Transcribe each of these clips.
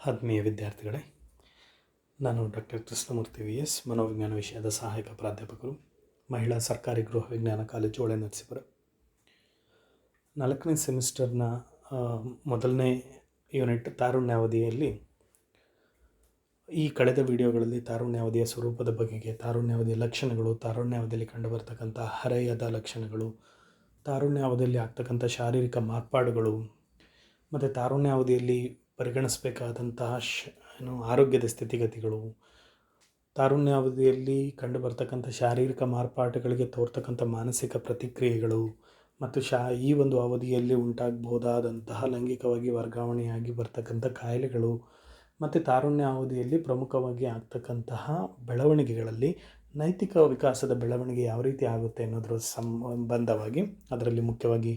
ಆತ್ಮೀಯ ವಿದ್ಯಾರ್ಥಿಗಳೇ, ನಾನು ಡಾಕ್ಟರ್ ಕೃಷ್ಣಮೂರ್ತಿ ವಿ.ಎಸ್. ಮನೋವಿಜ್ಞಾನ ವಿಷಯದ ಸಹಾಯಕ ಪ್ರಾಧ್ಯಾಪಕರು, ಮಹಿಳಾ ಸರ್ಕಾರಿ ಗೃಹ ವಿಜ್ಞಾನ ಕಾಲೇಜು ಹೊಳೆನರಸೀಪುರ. 4ನೇ ಸೆಮಿಸ್ಟರ್ನ ಮೊದಲನೇ ಯೂನಿಟ್ ತಾರುಣ್ಯಾವಧಿಯಲ್ಲಿ ಈ ಕಳೆದ ವಿಡಿಯೋಗಳಲ್ಲಿ ತಾರುಣ್ಯಾವಧಿಯ ಸ್ವರೂಪದ ಬಗೆಗೆ, ತಾರುಣ್ಯಾವಧಿಯ ಲಕ್ಷಣಗಳು, ತಾರುಣ್ಯಾವಧಿಯಲ್ಲಿ ಕಂಡುಬರ್ತಕ್ಕಂಥ ಹರೆಯದ ಲಕ್ಷಣಗಳು, ತಾರುಣ್ಯಾವಧಿಯಲ್ಲಿ ಆಗ್ತಕ್ಕಂಥ ಶಾರೀರಿಕ ಮಾರ್ಪಾಡುಗಳು ಮತ್ತು ತಾರುಣ್ಯಾವಧಿಯಲ್ಲಿ ಪರಿಗಣಿಸಬೇಕಾದಂತಹ ಆರೋಗ್ಯದ ಸ್ಥಿತಿಗತಿಗಳು, ತಾರುಣ್ಯಾವಧಿಯಲ್ಲಿ ಕಂಡುಬರ್ತಕ್ಕಂಥ ಶಾರೀರಿಕ ಮಾರ್ಪಾಟುಗಳಿಗೆ ತೋರ್ತಕ್ಕಂಥ ಮಾನಸಿಕ ಪ್ರತಿಕ್ರಿಯೆಗಳು ಮತ್ತು ಈ ಒಂದು ಅವಧಿಯಲ್ಲಿ ಉಂಟಾಗಬಹುದಾದಂತಹ ಲೈಂಗಿಕವಾಗಿ ವರ್ಗಾವಣೆಯಾಗಿ ಬರ್ತಕ್ಕಂಥ ಕಾಯಿಲೆಗಳು ಮತ್ತು ತಾರುಣ್ಯ ಅವಧಿಯಲ್ಲಿ ಪ್ರಮುಖವಾಗಿ ಆಗ್ತಕ್ಕಂತಹ ಬೆಳವಣಿಗೆಗಳಲ್ಲಿ ನೈತಿಕ ವಿಕಾಸದ ಬೆಳವಣಿಗೆ ಯಾವ ರೀತಿ ಆಗುತ್ತೆ ಅನ್ನೋದರ ಸಂಬಂಧವಾಗಿ, ಅದರಲ್ಲಿ ಮುಖ್ಯವಾಗಿ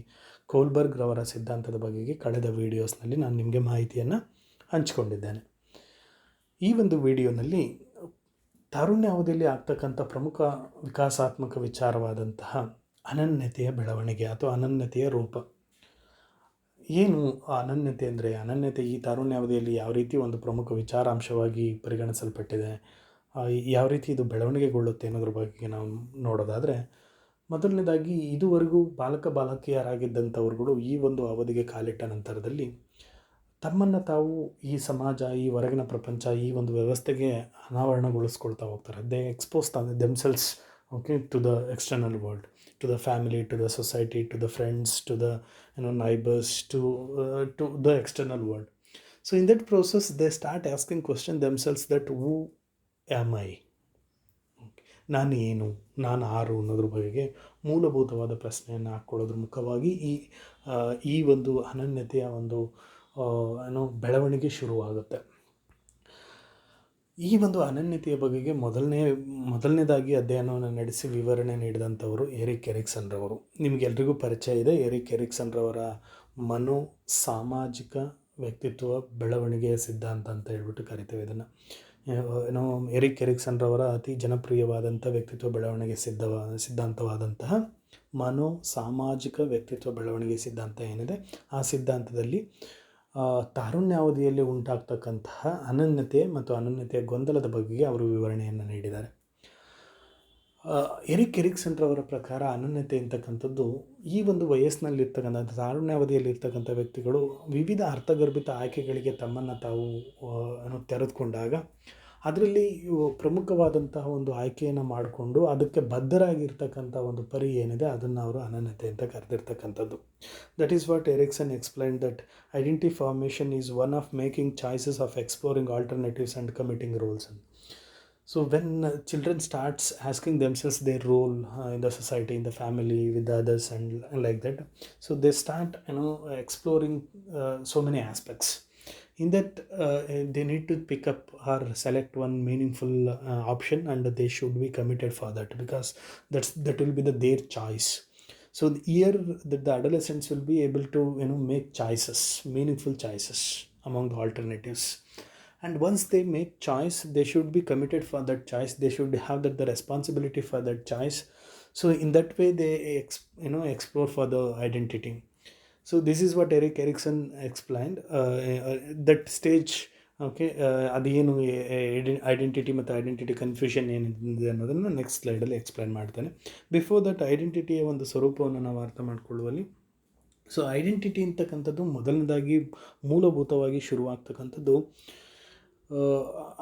ಕೋಲ್ಬರ್ಗ್ ರವರ ಸಿದ್ಧಾಂತದ ಬಗೆಗೆ ಕಳೆದ ವೀಡಿಯೋಸ್ನಲ್ಲಿ ನಾನು ನಿಮಗೆ ಮಾಹಿತಿಯನ್ನು ಹಂಚಿಕೊಂಡಿದ್ದೇನೆ. ಈ ಒಂದು ವಿಡಿಯೋನಲ್ಲಿ ತಾರುಣ್ಯ ಅವಧಿಯಲ್ಲಿ ಆಗ್ತಕ್ಕಂಥ ಪ್ರಮುಖ ವಿಕಾಸಾತ್ಮಕ ವಿಚಾರವಾದಂತಹ ಅನನ್ಯತೆಯ ಬೆಳವಣಿಗೆ ಅಥವಾ ಅನನ್ಯತೆಯ ರೂಪ. ಏನು ಅನನ್ಯತೆ ಅಂದರೆ, ಅನನ್ಯತೆ ಈ ತಾರುಣ್ಯಾವಧಿಯಲ್ಲಿ ಯಾವ ರೀತಿ ಒಂದು ಪ್ರಮುಖ ವಿಚಾರಾಂಶವಾಗಿ ಪರಿಗಣಿಸಲ್ಪಟ್ಟಿದೆ, ಯಾವ ರೀತಿ ಇದು ಬೆಳವಣಿಗೆಗೊಳ್ಳುತ್ತೆ ಅನ್ನೋದ್ರ ಬಗ್ಗೆ ನಾವು ನೋಡೋದಾದರೆ, ಮೊದಲನೇದಾಗಿ ಇದುವರೆಗೂ ಬಾಲಕಿಯರಾಗಿದ್ದಂಥವ್ರುಗಳು ಈ ಒಂದು ಅವಧಿಗೆ ಕಾಲಿಟ್ಟ ನಂತರದಲ್ಲಿ ತಮ್ಮನ್ನು ತಾವು ಈ ಸಮಾಜ, ಈ ಹೊರಗಿನ ಪ್ರಪಂಚ, ಈ ಒಂದು ವ್ಯವಸ್ಥೆಗೆ ಅನಾವರಣಗೊಳಿಸ್ಕೊಳ್ತಾ ಹೋಗ್ತಾರೆ. They expose themselves to the external world, to the family, to the society, to the friends, to the neighbors, to the external world. So in that process they start asking question themselves that who am I? ನಾನು ಏನು, ನಾನು ಯಾರು ಅನ್ನೋದ್ರ ಬಗೆಗೆ ಮೂಲಭೂತವಾದ ಪ್ರಶ್ನೆಯನ್ನು ಹಾಕ್ಕೊಳ್ಳೋದ್ರ ಮುಖವಾಗಿ ಈ ಒಂದು ಅನನ್ಯತೆಯ ಒಂದು ಬೆಳವಣಿಗೆ ಶುರುವಾಗುತ್ತೆ. ಈ ಒಂದು ಅನನ್ಯತೆಯ ಬಗೆಗೆ ಮೊದಲನೇದಾಗಿ ಅಧ್ಯಯನವನ್ನು ನಡೆಸಿ ವಿವರಣೆ ನೀಡಿದಂಥವರು ಎರಿಕ್ ಎರಿಕ್ಸನ್ ರವರು. ನಿಮಗೆಲ್ರಿಗೂ ಪರಿಚಯ ಇದೆ. ಎರಿಕ್ ಎರಿಕ್ಸನ್ ರವರ ಮನೋ ಸಾಮಾಜಿಕ ವ್ಯಕ್ತಿತ್ವ ಬೆಳವಣಿಗೆಯ ಸಿದ್ಧಾಂತ ಅಂತ ಹೇಳ್ಬಿಟ್ಟು ಕರಿತೇವೆ ಇದನ್ನು. ಎರಿಕ್ ಎರಿಕ್ಸನ್ ರವರ ಅತಿ ಜನಪ್ರಿಯವಾದಂಥ ವ್ಯಕ್ತಿತ್ವ ಬೆಳವಣಿಗೆ ಸಿದ್ಧಾಂತವಾದಂತಹ ಮನೋ ಸಾಮಾಜಿಕ ವ್ಯಕ್ತಿತ್ವ ಬೆಳವಣಿಗೆ ಸಿದ್ಧಾಂತ ಏನಿದೆ, ಆ ಸಿದ್ಧಾಂತದಲ್ಲಿ ತಾರುಣ್ಯಾವಧಿಯಲ್ಲಿ ಉಂಟಾಗ್ತಕ್ಕಂತಹ ಅನನ್ಯತೆ ಮತ್ತು ಅನನ್ಯತೆಯ ಗೊಂದಲದ ಬಗೆಗೆ ಅವರು ವಿವರಣೆಯನ್ನು ನೀಡಿದ್ದಾರೆ. ಎರಿಕ್ ಎರಿಕ್ಸನ್ ರವರ ಪ್ರಕಾರ ಅನನ್ಯತೆ ಅಂತಕ್ಕಂಥದ್ದು ಈ ಒಂದು ವಯಸ್ಸಿನಲ್ಲಿರ್ತಕ್ಕಂಥ ತಾರುಣ್ಯಾವಧಿಯಲ್ಲಿರ್ತಕ್ಕಂಥ ವ್ಯಕ್ತಿಗಳು ವಿವಿಧ ಅರ್ಥಗರ್ಭಿತ ಆಯ್ಕೆಗಳಿಗೆ ತಮ್ಮನ್ನು ತಾವು ತೆರೆದುಕೊಂಡಾಗ ಅದರಲ್ಲಿ ಪ್ರಮುಖವಾದಂತಹ ಒಂದು ಆಯ್ಕೆಯನ್ನು ಮಾಡಿಕೊಂಡು ಅದಕ್ಕೆ ಬದ್ಧರಾಗಿರ್ತಕ್ಕಂಥ ಒಂದು ಪರಿ ಏನಿದೆ ಅದನ್ನು ಅವರು ಅನನ್ಯತೆ ಅಂತ ಕರೆದಿರ್ತಕ್ಕಂಥದ್ದು. That is what Erikson explained that identity formation is one of making choices of exploring alternatives and committing roles. So when children starts asking themselves their role in the society, in the family, with the others and like that, so they start exploring so many aspects. In that they need to pick up or select one meaningful option, and they should be committed for that, because that will be their choice. So here the adolescents will be able to make choices, meaningful choices among the alternatives. And once they make choice, they should be committed for that choice. They should have the responsibility for that choice. So in that way they explore for the identity. So this is what Erik Erikson explained. That stage, ಅದೇನು identity ಮತ್ತು identity confusion ಏನಿದೆ ಅನ್ನೋದನ್ನು next ಸ್ಲೈಡಲ್ಲಿ explain ಮಾಡ್ತೇನೆ. Before that ಐಡೆಂಟಿಟಿಯ ಒಂದು ಸ್ವರೂಪವನ್ನು ನಾವು ಅರ್ಥ ಮಾಡ್ಕೊಳ್ಳುವಲ್ಲಿ, so identity ಅಂತಕ್ಕಂಥದ್ದು ಮೊದಲನೇದಾಗಿ ಮೂಲಭೂತವಾಗಿ ಶುರುವಾಗ್ತಕ್ಕಂಥದ್ದು,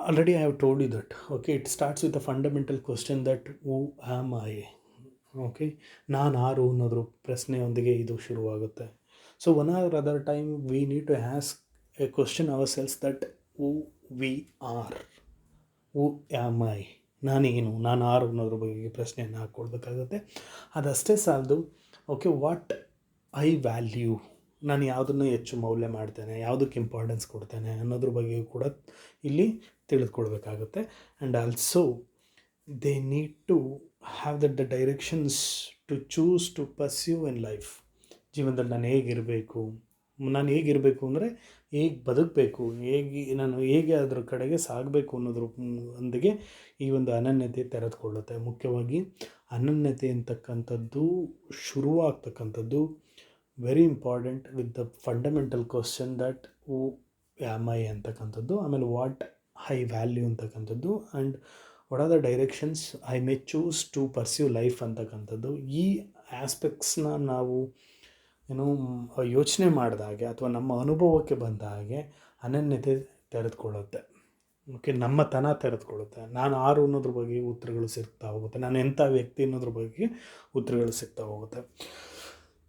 already I have told you that it starts with a fundamental question that who am I? ನಾನು ಯಾರು ಅನ್ನೋದ್ರ ಪ್ರಶ್ನೆಯೊಂದಿಗೆ ಇದು ಶುರುವಾಗುತ್ತೆ. So one or other time we need to ask a question ourselves that who we are, who am I, ನಾನೇನು, ನಾನು ಯಾರು ಅನ್ನೋದ್ರ ಬಗ್ಗೆ ಪ್ರಶ್ನೆಯನ್ನು ಹಾಕ್ಕೊಳ್ಬೇಕಾಗುತ್ತೆ. ಅದಷ್ಟೇ ಸಾಲದು. ವಾಟ್ ಐ ವ್ಯಾಲ್ಯೂ, ನಾನು ಯಾವುದನ್ನು ಹೆಚ್ಚು ಮೌಲ್ಯ ಮಾಡ್ತೇನೆ, ಯಾವುದಕ್ಕೆ ಇಂಪಾರ್ಟೆನ್ಸ್ ಕೊಡ್ತೇನೆ ಅನ್ನೋದ್ರ ಬಗ್ಗೆ ಕೂಡ ಇಲ್ಲಿ ತಿಳಿದುಕೊಳ್ಬೇಕಾಗುತ್ತೆ. And also they need to have the directions to choose to pursue in life. ಜೀವನದಲ್ಲಿ ನಾನು ಹೇಗಿರಬೇಕು ಅಂದರೆ ಹೇಗೆ ಬದುಕಬೇಕು, ನಾನು ಹೇಗೆ ಅದರ ಕಡೆಗೆ ಸಾಗಬೇಕು ಅನ್ನೋದ್ರ ಒಂದಿಗೆ ಈ ಒಂದು ಅನನ್ಯತೆ ತೆರೆದುಕೊಳ್ಳುತ್ತೆ. ಮುಖ್ಯವಾಗಿ ಅನನ್ಯತೆ ಅಂತಕ್ಕಂಥದ್ದು ಶುರುವಾಗ್ತಕ್ಕಂಥದ್ದು very important with the fundamental question that who am I ಅಂತಕ್ಕಂಥದ್ದು, ಆಮೇಲೆ ವಾಟ್ ಐ ವ್ಯಾಲ್ಯೂ ಅಂತಕ್ಕಂಥದ್ದು, and what are the directions I may choose to pursue life ಅಂತಕ್ಕಂಥದ್ದು. ಈ ಆಸ್ಪೆಕ್ಟ್ಸ್ನ ನಾವು ಏನು ಯೋಚನೆ ಮಾಡಿದಾಗೆ ಅಥವಾ ನಮ್ಮ ಅನುಭವಕ್ಕೆ ಬಂದ ಹಾಗೆ ಅನನ್ಯತೆ ತೆರೆದುಕೊಳ್ಳುತ್ತೆ. ಓಕೆ, ನಮ್ಮತನ ತೆರೆದುಕೊಳ್ಳುತ್ತೆ. ನಾನು ಯಾರು ಅನ್ನೋದ್ರ ಬಗ್ಗೆ ಉತ್ತರಗಳು ಸಿಗ್ತಾ ಹೋಗುತ್ತೆ. ನಾನು ಎಂಥ ವ್ಯಕ್ತಿ ಅನ್ನೋದ್ರ ಬಗ್ಗೆ ಉತ್ತರಗಳು ಸಿಗ್ತಾ ಹೋಗುತ್ತೆ.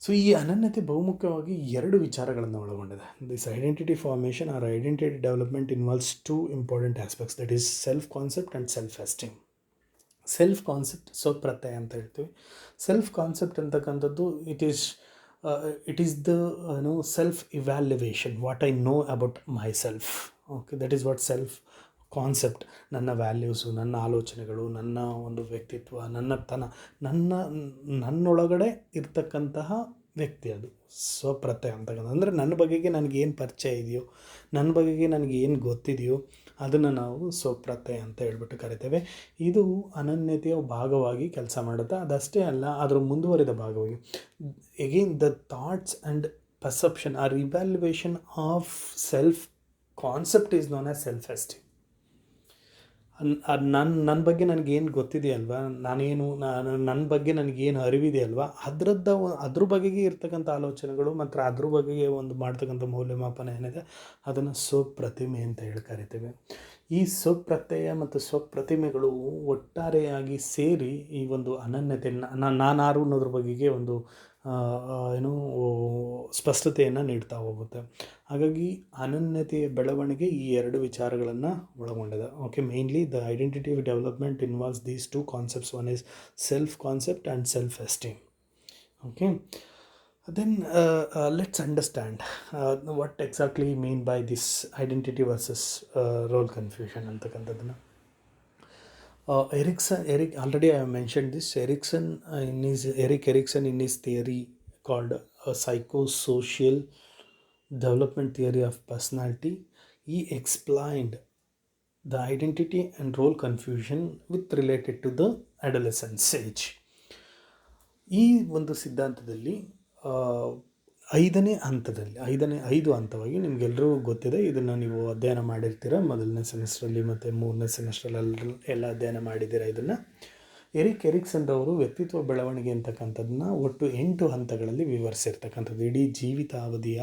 ಸೊ ಈ ಅನನ್ಯತೆ ಬಹುಮುಖ್ಯವಾಗಿ 2 ವಿಚಾರಗಳನ್ನು ಒಳಗೊಂಡಿದೆ. This identity formation or identity development involves 2 important aspects, that is self concept and self esteem. Self concept ಸ್ವಪ್ರತ್ಯಯ ಅಂತ ಹೇಳ್ತೀವಿ. ಸೆಲ್ಫ್ ಕಾನ್ಸೆಪ್ಟ್ ಅಂತಕ್ಕಂಥದ್ದು it is the self evaluation, what I know about my self. Okay, that is what self concept. ನನ್ನ values, ನನ್ನ ಆಲೋಚನೆಗಳು, ನನ್ನ ಒಂದು ವ್ಯಕ್ತಿತ್ವ, ನನ್ನೊಳಗಡೆ ಇರ್ತಕ್ಕಂತಹ ವ್ಯಕ್ತಿ, ಅದು ಸ್ವಪ್ರತ್ಯಯ ಅಂತಕ್ಕಂಥ. ಅಂದರೆ ನನ್ನ ಬಗೆಗೆ ನನಗೇನು ಪರಿಚಯ ಇದೆಯೋ, ನನ್ನ ಬಗೆಗೆ ನನಗೇನು ಗೊತ್ತಿದೆಯೋ ಅದನ್ನು ನಾವು ಸ್ವಪ್ರತ್ಯಯ ಅಂತ ಹೇಳ್ಬಿಟ್ಟು ಕರಿತೇವೆ. ಇದು ಅನನ್ಯತೆಯ ಭಾಗವಾಗಿ ಕೆಲಸ ಮಾಡುತ್ತೆ. ಅದಷ್ಟೇ ಅಲ್ಲ, ಅದರ ಮುಂದುವರಿದ ಭಾಗವಾಗಿ again the thoughts and perception or evaluation of self concept is known as self esteem. ನನ್ನ ಬಗ್ಗೆ ನನಗೇನು ಗೊತ್ತಿದೆಯಲ್ವ, ನನ್ನ ಬಗ್ಗೆ ನನಗೇನು ಅರಿವಿದೆಯಲ್ವ, ಅದ್ರ ಬಗೆಗೆ ಇರ್ತಕ್ಕಂಥ ಆಲೋಚನೆಗಳು ಮತ್ತು ಅದ್ರ ಬಗೆಗೆ ಒಂದು ಮಾಡ್ತಕ್ಕಂಥ ಮೌಲ್ಯಮಾಪನ ಏನಿದೆ ಅದನ್ನು ಸ್ವಪ್ರತಿಮೆ ಅಂತ ಹೇಳಿ ಕರಿತೇವೆ. ಈ ಸ್ವಪ್ರತ್ಯಯ ಮತ್ತು ಸ್ವಪ್ರತಿಮೆಗಳು ಒಟ್ಟಾರೆಯಾಗಿ ಸೇರಿ ಈ ಒಂದು ಅನನ್ಯತೆ, ನಾನಾರು ಅನ್ನೋದ್ರ ಬಗೆಗೆ ಒಂದು ಸ್ಪಷ್ಟತೆಯನ್ನು ನೀಡ್ತಾ ಹೋಗುತ್ತೆ. ಹಾಗಾಗಿ ಅನನ್ಯತೆಯ ಬೆಳವಣಿಗೆ ಈ 2 ವಿಚಾರಗಳನ್ನು ಒಳಗೊಂಡಿದೆ. Okay, mainly the identity development involves these 2 concepts. One is self concept and self esteem. Okay, then let's understand what exactly mean by this identity versus role confusion ಅಂತಕ್ಕಂಥದ್ದನ್ನು. Already I have mentioned this. Erik Erikson in his theory called a psychosocial development theory of personality, he explained the identity and role confusion with related to the adolescence age. ಈ ಒಂದು ಸಿದ್ಧಾಂತದಲ್ಲಿ 5ನೇ ಹಂತವಾಗಿ ನಿಮಗೆಲ್ಲರೂ ಗೊತ್ತಿದೆ. ಇದನ್ನು ನೀವು ಅಧ್ಯಯನ ಮಾಡಿರ್ತೀರ ಮೊದಲನೇ ಸೆಮಿಸ್ಟ್ರಲ್ಲಿ ಮತ್ತು 3ನೇ ಸೆಮಿಸ್ಟ್ರಲ್ಲಿ ಎಲ್ಲ ಅಧ್ಯಯನ ಮಾಡಿದ್ದೀರ. ಇದನ್ನು ಎರಿಕ್ಸನ್ ಅವರು ವ್ಯಕ್ತಿತ್ವ ಬೆಳವಣಿಗೆ ಅಂತಕ್ಕಂಥದ್ದನ್ನ ಒಟ್ಟು 8 ಹಂತಗಳಲ್ಲಿ ವಿವರಿಸಿರ್ತಕ್ಕಂಥದ್ದು. ಇಡೀ ಜೀವಿತಾವಧಿಯ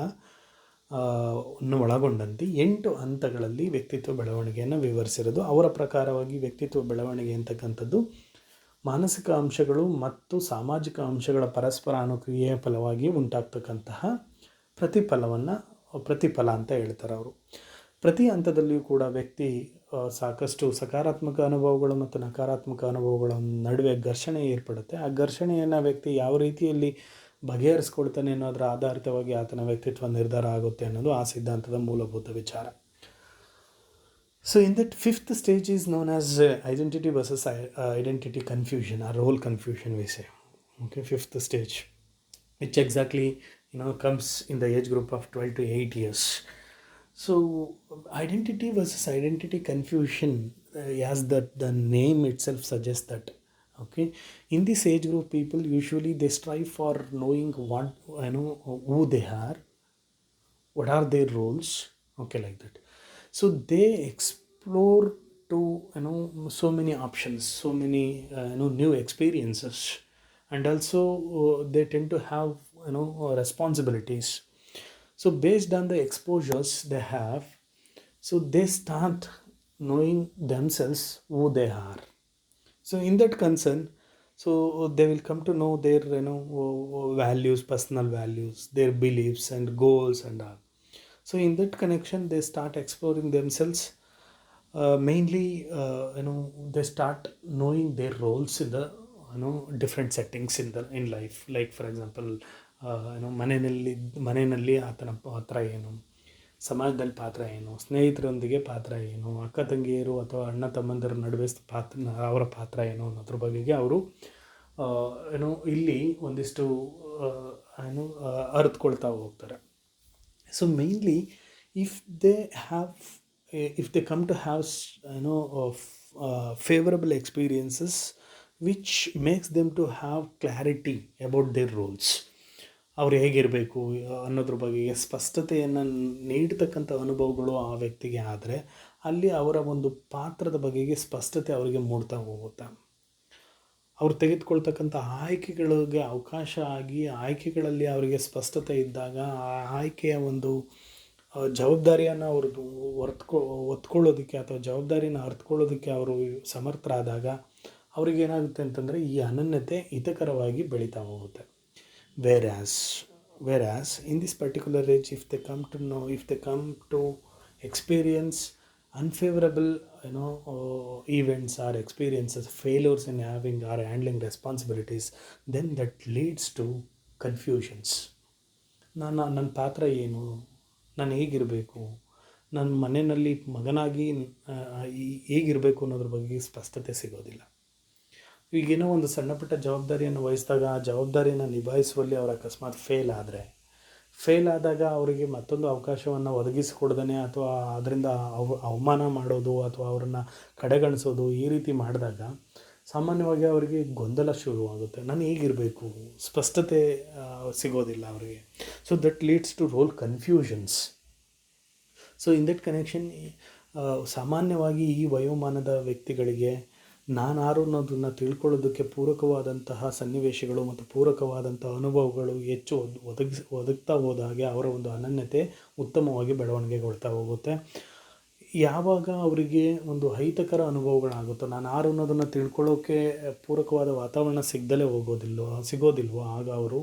ಒಳಗೊಂಡಂತೆ 8 ಹಂತಗಳಲ್ಲಿ ವ್ಯಕ್ತಿತ್ವ ಬೆಳವಣಿಗೆಯನ್ನು ವಿವರಿಸಿರೋದು. ಅವರ ಪ್ರಕಾರವಾಗಿ ವ್ಯಕ್ತಿತ್ವ ಬೆಳವಣಿಗೆ ಅಂತಕ್ಕಂಥದ್ದು ಮಾನಸಿಕ ಅಂಶಗಳು ಮತ್ತು ಸಾಮಾಜಿಕ ಅಂಶಗಳ ಪರಸ್ಪರ ಅನುಕ್ರಿಯೆಯ ಫಲವಾಗಿ ಉಂಟಾಗ್ತಕ್ಕಂತಹ ಪ್ರತಿಫಲ ಅಂತ ಹೇಳ್ತಾರೆ ಅವರು. ಪ್ರತಿ ಹಂತದಲ್ಲಿಯೂ ಕೂಡ ವ್ಯಕ್ತಿ ಸಾಕಷ್ಟು ಸಕಾರಾತ್ಮಕ ಅನುಭವಗಳು ಮತ್ತು ನಕಾರಾತ್ಮಕ ಅನುಭವಗಳ ನಡುವೆ ಘರ್ಷಣೆ ಏರ್ಪಡುತ್ತೆ. ಆ ಘರ್ಷಣೆಯನ್ನು ವ್ಯಕ್ತಿ ಯಾವ ರೀತಿಯಲ್ಲಿ ಬಗೆಹರಿಸ್ಕೊಳ್ತಾನೆ ಅನ್ನೋದರ ಆಧಾರಿತವಾಗಿ ಆತನ ವ್ಯಕ್ತಿತ್ವ ನಿರ್ಧಾರ ಆಗುತ್ತೆ ಅನ್ನೋದು ಆ ಸಿದ್ಧಾಂತದ ಮೂಲಭೂತ ವಿಚಾರ. So in that 5th stage is known as identity versus identity confusion or role confusion, we say. Okay, 5th stage, which exactly comes in the age group of 12 to 8 years. So identity versus identity confusion, as the name itself suggests that. Okay, in this age group, people usually they strive for knowing what who they are, what are their roles. Okay, like that. So they explore to so many options, so many new experiences, and also they tend to have responsibilities. So based on the exposures they have, so they start knowing themselves who they are. So in that concern, so they will come to know their values, personal values, their beliefs and goals and all. So in that connection, they start exploring themselves. Mainly, they start knowing their roles in the different settings in life. Like for example, ಮನೆಯಲ್ಲಿ ಆತನ ಪಾತ್ರ ಏನು, ಸಮಾಜದಲ್ಲಿ ಪಾತ್ರ ಏನು, ಸ್ನೇಹಿತರೊಂದಿಗೆ ಪಾತ್ರ ಏನು, ಅಕ್ಕ ತಂಗಿಯರು ಅಥವಾ ಅಣ್ಣ ತಮ್ಮಂದಿರ ನಡುವೆ ಅವರ ಪಾತ್ರ ಏನು ಅನ್ನೋದ್ರ ಬಗೆಗೆ ಅವರು ಇಲ್ಲಿ ಒಂದಿಷ್ಟು ಅರಿತುಕೊಳ್ತಾ ಹೋಗ್ತಾರೆ. So mainly, if they come to have favorable experiences which makes them to have clarity about their roles, ಅವ್ರು ಹೇಗಿರಬೇಕು ಅನ್ನೋದ್ರ ಬಗ್ಗೆ ಸ್ಪಷ್ಟತೆಯನ್ನು ನೀಡ್ತಕ್ಕಂಥ ಅನುಭವಗಳು ಆ ವ್ಯಕ್ತಿಗೆ ಆದರೆ ಅಲ್ಲಿ ಅವರ ಒಂದು ಪಾತ್ರದ ಬಗೆಗೆ ಸ್ಪಷ್ಟತೆ ಅವರಿಗೆ ಮೂಡ್ತಾ ಹೋಗುತ್ತೆ. ಅವ್ರು ತೆಗೆದುಕೊಳ್ತಕ್ಕಂಥ ಆಯ್ಕೆಗಳಿಗೆ ಅವಕಾಶ ಆಗಿ ಆಯ್ಕೆಗಳಲ್ಲಿ ಅವರಿಗೆ ಸ್ಪಷ್ಟತೆ ಇದ್ದಾಗ ಆ ಆಯ್ಕೆಯ ಒಂದು ಜವಾಬ್ದಾರಿಯನ್ನು ಅವ್ರದ್ದು ಹೊತ್ಕೊಳ್ಳೋದಕ್ಕೆ ಅಥವಾ ಜವಾಬ್ದಾರಿನ ಅರ್ಥಕೊಳ್ಳೋದಕ್ಕೆ ಅವರು ಸಮರ್ಥರಾದಾಗ ಅವ್ರಿಗೇನಾಗುತ್ತೆ ಅಂತಂದರೆ ಈ ಅನನ್ಯತೆ ಹಿತಕರವಾಗಿ ಬೆಳೀತಾ ಹೋಗುತ್ತೆ. Whereas in this particular age, if they come to experience unfavorable events or experiences, failures in having or handling responsibilities, then that leads to confusions. ನನ್ನ ಪಾತ್ರ ಏನು, ನಾನು ಹೇಗಿರಬೇಕು, ನನ್ನ ಮನೆಯಲ್ಲಿ ಮಗನಾಗಿ ಹೇಗಿರಬೇಕು ಅನ್ನೋದ್ರ ಬಗ್ಗೆ ಸ್ಪಷ್ಟತೆ ಸಿಗೋದಿಲ್ಲ. ಈಗೇನೋ ಒಂದು ಸಣ್ಣ ಪುಟ್ಟ ಜವಾಬ್ದಾರಿಯನ್ನು ವಹಿಸಿದಾಗ ಆ ಜವಾಬ್ದಾರಿಯನ್ನು ನಿಭಾಯಿಸುವಲ್ಲಿ ಅವರು ಅಕಸ್ಮಾತ್ ಫೇಲ್ ಆದಾಗ ಅವರಿಗೆ ಮತ್ತೊಂದು ಅವಕಾಶವನ್ನು ಒದಗಿಸಿಕೊಡ್ದೇ ಅಥವಾ ಅದರಿಂದ ಅವಮಾನ ಮಾಡೋದು ಅಥವಾ ಅವರನ್ನು ಕಡೆಗಣಿಸೋದು ಈ ರೀತಿ ಮಾಡಿದಾಗ ಸಾಮಾನ್ಯವಾಗಿ ಅವರಿಗೆ ಗೊಂದಲ ಶುರುವಾಗುತ್ತೆ. ನಾನು ಹೇಗಿರಬೇಕು, ಸ್ಪಷ್ಟತೆ ಸಿಗೋದಿಲ್ಲ ಅವರಿಗೆ. So that leads to role confusions. So in that connection ಸಾಮಾನ್ಯವಾಗಿ ಈ ವಯೋಮಾನದ ವ್ಯಕ್ತಿಗಳಿಗೆ ನಾನಾರು ಅನ್ನೋದನ್ನು ತಿಳ್ಕೊಳ್ಳೋದಕ್ಕೆ ಪೂರಕವಾದಂತಹ ಸನ್ನಿವೇಶಗಳು ಮತ್ತು ಪೂರಕವಾದಂಥ ಅನುಭವಗಳು ಹೆಚ್ಚು ಒದಗ್ತಾ ಹೋದಾಗೆ ಅವರ ಒಂದು ಅನನ್ಯತೆ ಉತ್ತಮವಾಗಿ ಬೆಳವಣಿಗೆಗೊಳ್ತಾ ಹೋಗುತ್ತೆ. ಯಾವಾಗ ಅವರಿಗೆ ಒಂದು ಅಹಿತಕರ ಅನುಭವಗಳಾಗುತ್ತೋ, ನಾನು ಯಾರು ಅನ್ನೋದನ್ನು ತಿಳ್ಕೊಳ್ಳೋಕ್ಕೆ ಪೂರಕವಾದ ವಾತಾವರಣ ಸಿಗೋದಿಲ್ವೋ ಆಗ ಅವರು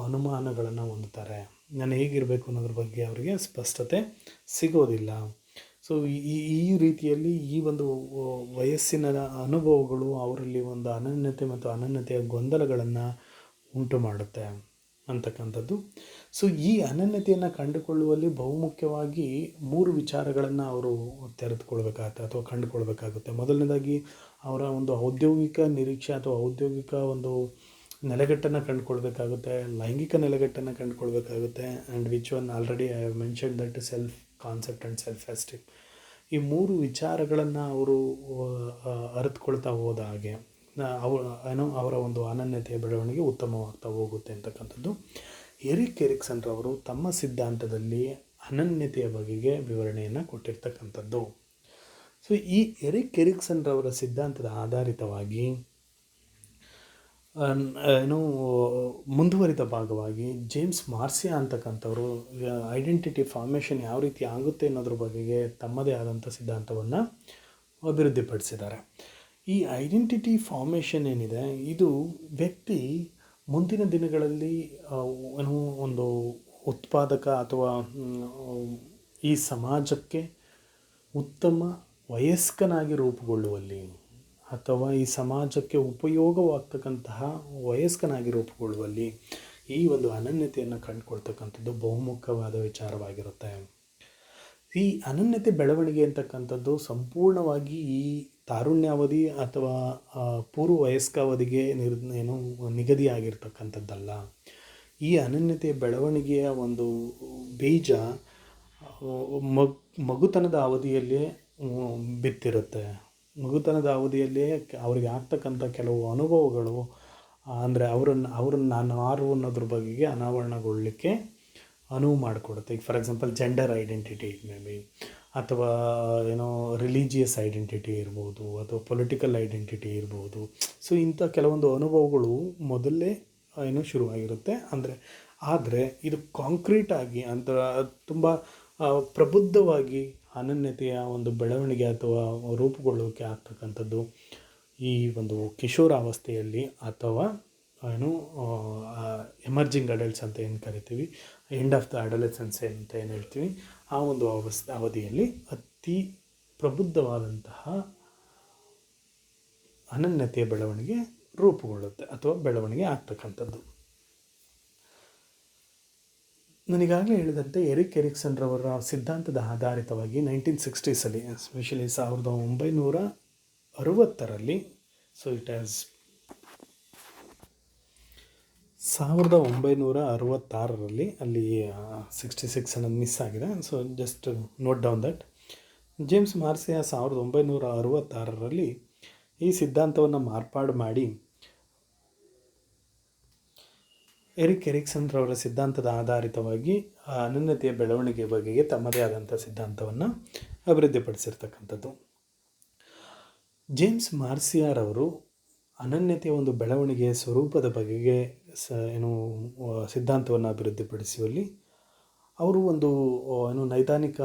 ಅನುಮಾನಗಳನ್ನು ಹೊಂದುತ್ತಾರೆ. ನಾನು ಹೇಗಿರಬೇಕು ಅನ್ನೋದ್ರ ಬಗ್ಗೆ ಅವರಿಗೆ ಸ್ಪಷ್ಟತೆ ಸಿಗೋದಿಲ್ಲ. ಸೊ ಈ ರೀತಿಯಲ್ಲಿ ಈ ಒಂದು ವಯಸ್ಸಿನ ಅನುಭವಗಳು ಅವರಲ್ಲಿ ಒಂದು ಅನನ್ಯತೆ ಮತ್ತು ಅನನ್ಯತೆಯ ಗೊಂದಲಗಳನ್ನು ಉಂಟು ಮಾಡುತ್ತೆ ಅಂತಕ್ಕಂಥದ್ದು. ಸೊ ಈ ಅನನ್ಯತೆಯನ್ನು ಕಂಡುಕೊಳ್ಳುವಲ್ಲಿ ಬಹುಮುಖ್ಯವಾಗಿ 3 ವಿಚಾರಗಳನ್ನು ಅವರು ತೆರೆದುಕೊಳ್ಬೇಕಾಗುತ್ತೆ ಅಥವಾ ಕಂಡುಕೊಳ್ಬೇಕಾಗುತ್ತೆ. ಮೊದಲನೇದಾಗಿ ಅವರ ಒಂದು ಔದ್ಯೋಗಿಕ ನಿರೀಕ್ಷೆ ಅಥವಾ ಔದ್ಯೋಗಿಕ ಒಂದು ನೆಲೆಗಟ್ಟನ್ನು ಕಂಡುಕೊಳ್ಬೇಕಾಗುತ್ತೆ, ಲೈಂಗಿಕ ನೆಲೆಗಟ್ಟನ್ನು ಕಂಡುಕೊಳ್ಬೇಕಾಗುತ್ತೆ. And which one already I have mention that self concept and self esteem. ಈ 3 ವಿಚಾರಗಳನ್ನು ಅವರು ಅರಿತುಕೊಳ್ತಾ ಹೋದ ಹಾಗೆ ಅವರ ಒಂದು ಅನನ್ಯತೆಯ ಬೆಳವಣಿಗೆ ಉತ್ತಮವಾಗ್ತಾ ಹೋಗುತ್ತೆ ಅಂತಕ್ಕಂಥದ್ದು. ಎರಿಕ್ ಎರಿಕ್ಸನ್ ರವರು ತಮ್ಮ ಸಿದ್ಧಾಂತದಲ್ಲಿ ಅನನ್ಯತೆಯ ಬಗೆಗೆ ವಿವರಣೆಯನ್ನು ಕೊಟ್ಟಿರ್ತಕ್ಕಂಥದ್ದು. ಸೊ ಈ ಎರಿಕ್ ಎರಿಕ್ಸನ್ ರವರ ಸಿದ್ಧಾಂತದ ಆಧಾರಿತವಾಗಿ ಮುಂದುವರಿದ ಭಾಗವಾಗಿ ಜೇಮ್ಸ್ ಮಾರ್ಸಿಯಾ ಅಂತಕ್ಕಂಥವ್ರು ಐಡೆಂಟಿಟಿ ಫಾರ್ಮೇಷನ್ ಯಾವ ರೀತಿ ಆಗುತ್ತೆ ಅನ್ನೋದ್ರ ಬಗೆಗೆ ತಮ್ಮದೇ ಆದಂಥ ಸಿದ್ಧಾಂತವನ್ನು ಅಭಿವೃದ್ಧಿಪಡಿಸಿದ್ದಾರೆ. ಈ ಐಡೆಂಟಿಟಿ ಫಾರ್ಮೇಷನ್ ಏನಿದೆ ಇದು ವ್ಯಕ್ತಿ ಮುಂದಿನ ದಿನಗಳಲ್ಲಿ ಒಂದು ಉತ್ಪಾದಕ ಅಥವಾ ಈ ಸಮಾಜಕ್ಕೆ ಉತ್ತಮ ವಯಸ್ಕನಾಗಿ ರೂಪುಗೊಳ್ಳುವಲ್ಲಿ ಅಥವಾ ಈ ಸಮಾಜಕ್ಕೆ ಉಪಯೋಗವಾಗ್ತಕ್ಕಂತಹ ವಯಸ್ಕನಾಗಿ ರೂಪುಗೊಳ್ಳುವಲ್ಲಿ ಈ ಒಂದು ಅನನ್ಯತೆಯನ್ನು ಕಂಡುಕೊಳ್ತಕ್ಕಂಥದ್ದು ಬಹುಮುಖ್ಯವಾದ ವಿಚಾರವಾಗಿರುತ್ತೆ. ಈ ಅನನ್ಯತೆ ಬೆಳವಣಿಗೆ ಅಂತಕ್ಕಂಥದ್ದು ಸಂಪೂರ್ಣವಾಗಿ ಈ ತಾರುಣ್ಯಾವಧಿ ಅಥವಾ ಪೂರ್ವ ವಯಸ್ಕಾವಧಿಗೆ ನಿಗದಿಯಾಗಿರ್ತಕ್ಕಂಥದ್ದಲ್ಲ. ಈ ಅನನ್ಯತೆಯ ಬೆಳವಣಿಗೆಯ ಒಂದು ಬೀಜ ಮಗುತನದ ಅವಧಿಯಲ್ಲೇ ಬಿತ್ತಿರುತ್ತೆ. ಮಗುತನದ ಅವಧಿಯಲ್ಲೇ ಅವರಿಗೆ ಆಗ್ತಕ್ಕಂಥ ಕೆಲವು ಅನುಭವಗಳು ಅಂದರೆ ಅವ್ರನ್ನ ನಾನು ಯಾರು ಅನ್ನೋದ್ರ ಬಗೆಗೆ ಅನಾವರಣಗೊಳ್ಳಲಿಕ್ಕೆ ಅನುವು ಮಾಡಿಕೊಡುತ್ತೆ. ಈಗ for example gender identity may be, ಅಥವಾ ರಿಲಿಜಿಯಸ್ ಐಡೆಂಟಿಟಿ ಇರ್ಬೋದು, ಅಥವಾ ಪೊಲಿಟಿಕಲ್ ಐಡೆಂಟಿಟಿ ಇರ್ಬೋದು. ಸೊ ಇಂಥ ಕೆಲವೊಂದು ಅನುಭವಗಳು ಮೊದಲೇ ಶುರುವಾಗಿರುತ್ತೆ. ಆದರೆ ಇದು ಕಾಂಕ್ರೀಟಾಗಿ ತುಂಬ ಪ್ರಬುದ್ಧವಾಗಿ ಅನನ್ಯತೆಯ ಒಂದು ಬೆಳವಣಿಗೆ ಅಥವಾ ರೂಪುಗೊಳ್ಳೋಕೆ ಆಗ್ತಕ್ಕಂಥದ್ದು ಈ ಒಂದು ಕಿಶೋರಾವಸ್ಥೆಯಲ್ಲಿ ಅಥವಾ ಎಮರ್ಜಿಂಗ್ ಅಡಲ್ಟ್ಸ್ ಅಂತ ಏನು ಕರಿತೀವಿ, ಎಂಡ್ ಆಫ್ ದ ಅಡಲೆಸೆನ್ಸ್ ಅಂತ ಏನು ಹೇಳ್ತೀವಿ, ಆ ಒಂದು ಅವಧಿಯಲ್ಲಿ ಅತಿ ಪ್ರಬುದ್ಧವಾದಂತಹ ಅನನ್ಯತೆಯ ಬೆಳವಣಿಗೆ ರೂಪುಗೊಳ್ಳುತ್ತೆ ಅಥವಾ ಬೆಳವಣಿಗೆ ಆಗ್ತಕ್ಕಂಥದ್ದು. ನಾನೀಗಾಗಲೇ ಹೇಳಿದಂತೆ ಎರಿಕ್ ಎರಿಕ್ಸನ್ ರವರ ಸಿದ್ಧಾಂತದ ಆಧಾರಿತವಾಗಿ 1960ಸಲ್ಲಿ ಎಸ್ಪೆಷಲಿ 1960ರಲ್ಲಿ ಸೊ ಇಟ್ ಹ್ಯಾಸ್ 1966ರಲ್ಲಿ ಅಲ್ಲಿ 66 ಅನ್ನೋದು ಮಿಸ್ ಆಗಿದೆ. So just note down that. James Marcia 1966ರಲ್ಲಿ ಈ ಸಿದ್ಧಾಂತವನ್ನು ಮಾರ್ಪಾಡು ಮಾಡಿ ಎರಿಕ್ ಎರಿಕ್ಸನ್ ರವರ ಸಿದ್ಧಾಂತದ ಆಧಾರಿತವಾಗಿ ಅನನ್ಯತೆಯ ಬೆಳವಣಿಗೆ ಬಗೆಗೆ ತಮ್ಮದೇ ಆದಂಥ ಸಿದ್ಧಾಂತವನ್ನು ಅಭಿವೃದ್ಧಿಪಡಿಸಿರ್ತಕ್ಕಂಥದ್ದು. ಜೇಮ್ಸ್ ಮಾರ್ಸಿಯಾರವರು ಅನನ್ಯತೆಯ ಒಂದು ಬೆಳವಣಿಗೆಯ ಸ್ವರೂಪದ ಬಗೆಗೆ ಸಿದ್ಧಾಂತವನ್ನು ಅಭಿವೃದ್ಧಿಪಡಿಸುವಲ್ಲಿ ಅವರು ಒಂದು ನೈದಾನಿಕ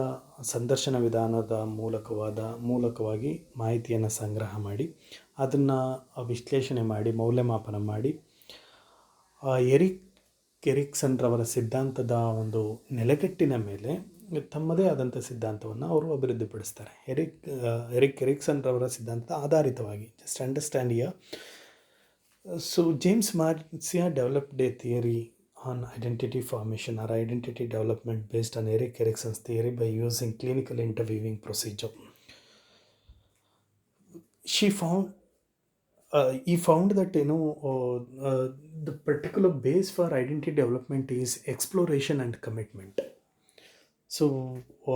ಸಂದರ್ಶನ ವಿಧಾನದ ಮೂಲಕವಾಗಿ ಮಾಹಿತಿಯನ್ನು ಸಂಗ್ರಹ ಮಾಡಿ ಅದನ್ನು ವಿಶ್ಲೇಷಣೆ ಮಾಡಿ ಮೌಲ್ಯಮಾಪನ ಮಾಡಿ ಎರಿಕ್ ಎರಿಕ್ಸನ್ ರವರ ಸಿದ್ಧಾಂತದ ಒಂದು ನೆಲೆಗಟ್ಟಿನ ಮೇಲೆ ತಮ್ಮದೇ ಆದಂಥ ಸಿದ್ಧಾಂತವನ್ನು ಅವರು ಅಭಿವೃದ್ಧಿಪಡಿಸ್ತಾರೆ. ಎರಿಕ್ ಎರಿಕ್ಸನ್ ರವರ ಸಿದ್ಧಾಂತದ ಆಧಾರಿತವಾಗಿ. Just understand here. So James Marcia developed a theory on identity formation or identity development based on Erik Erikson's theory by using clinical interviewing procedure. He found that the particular base for identity development is exploration and commitment. So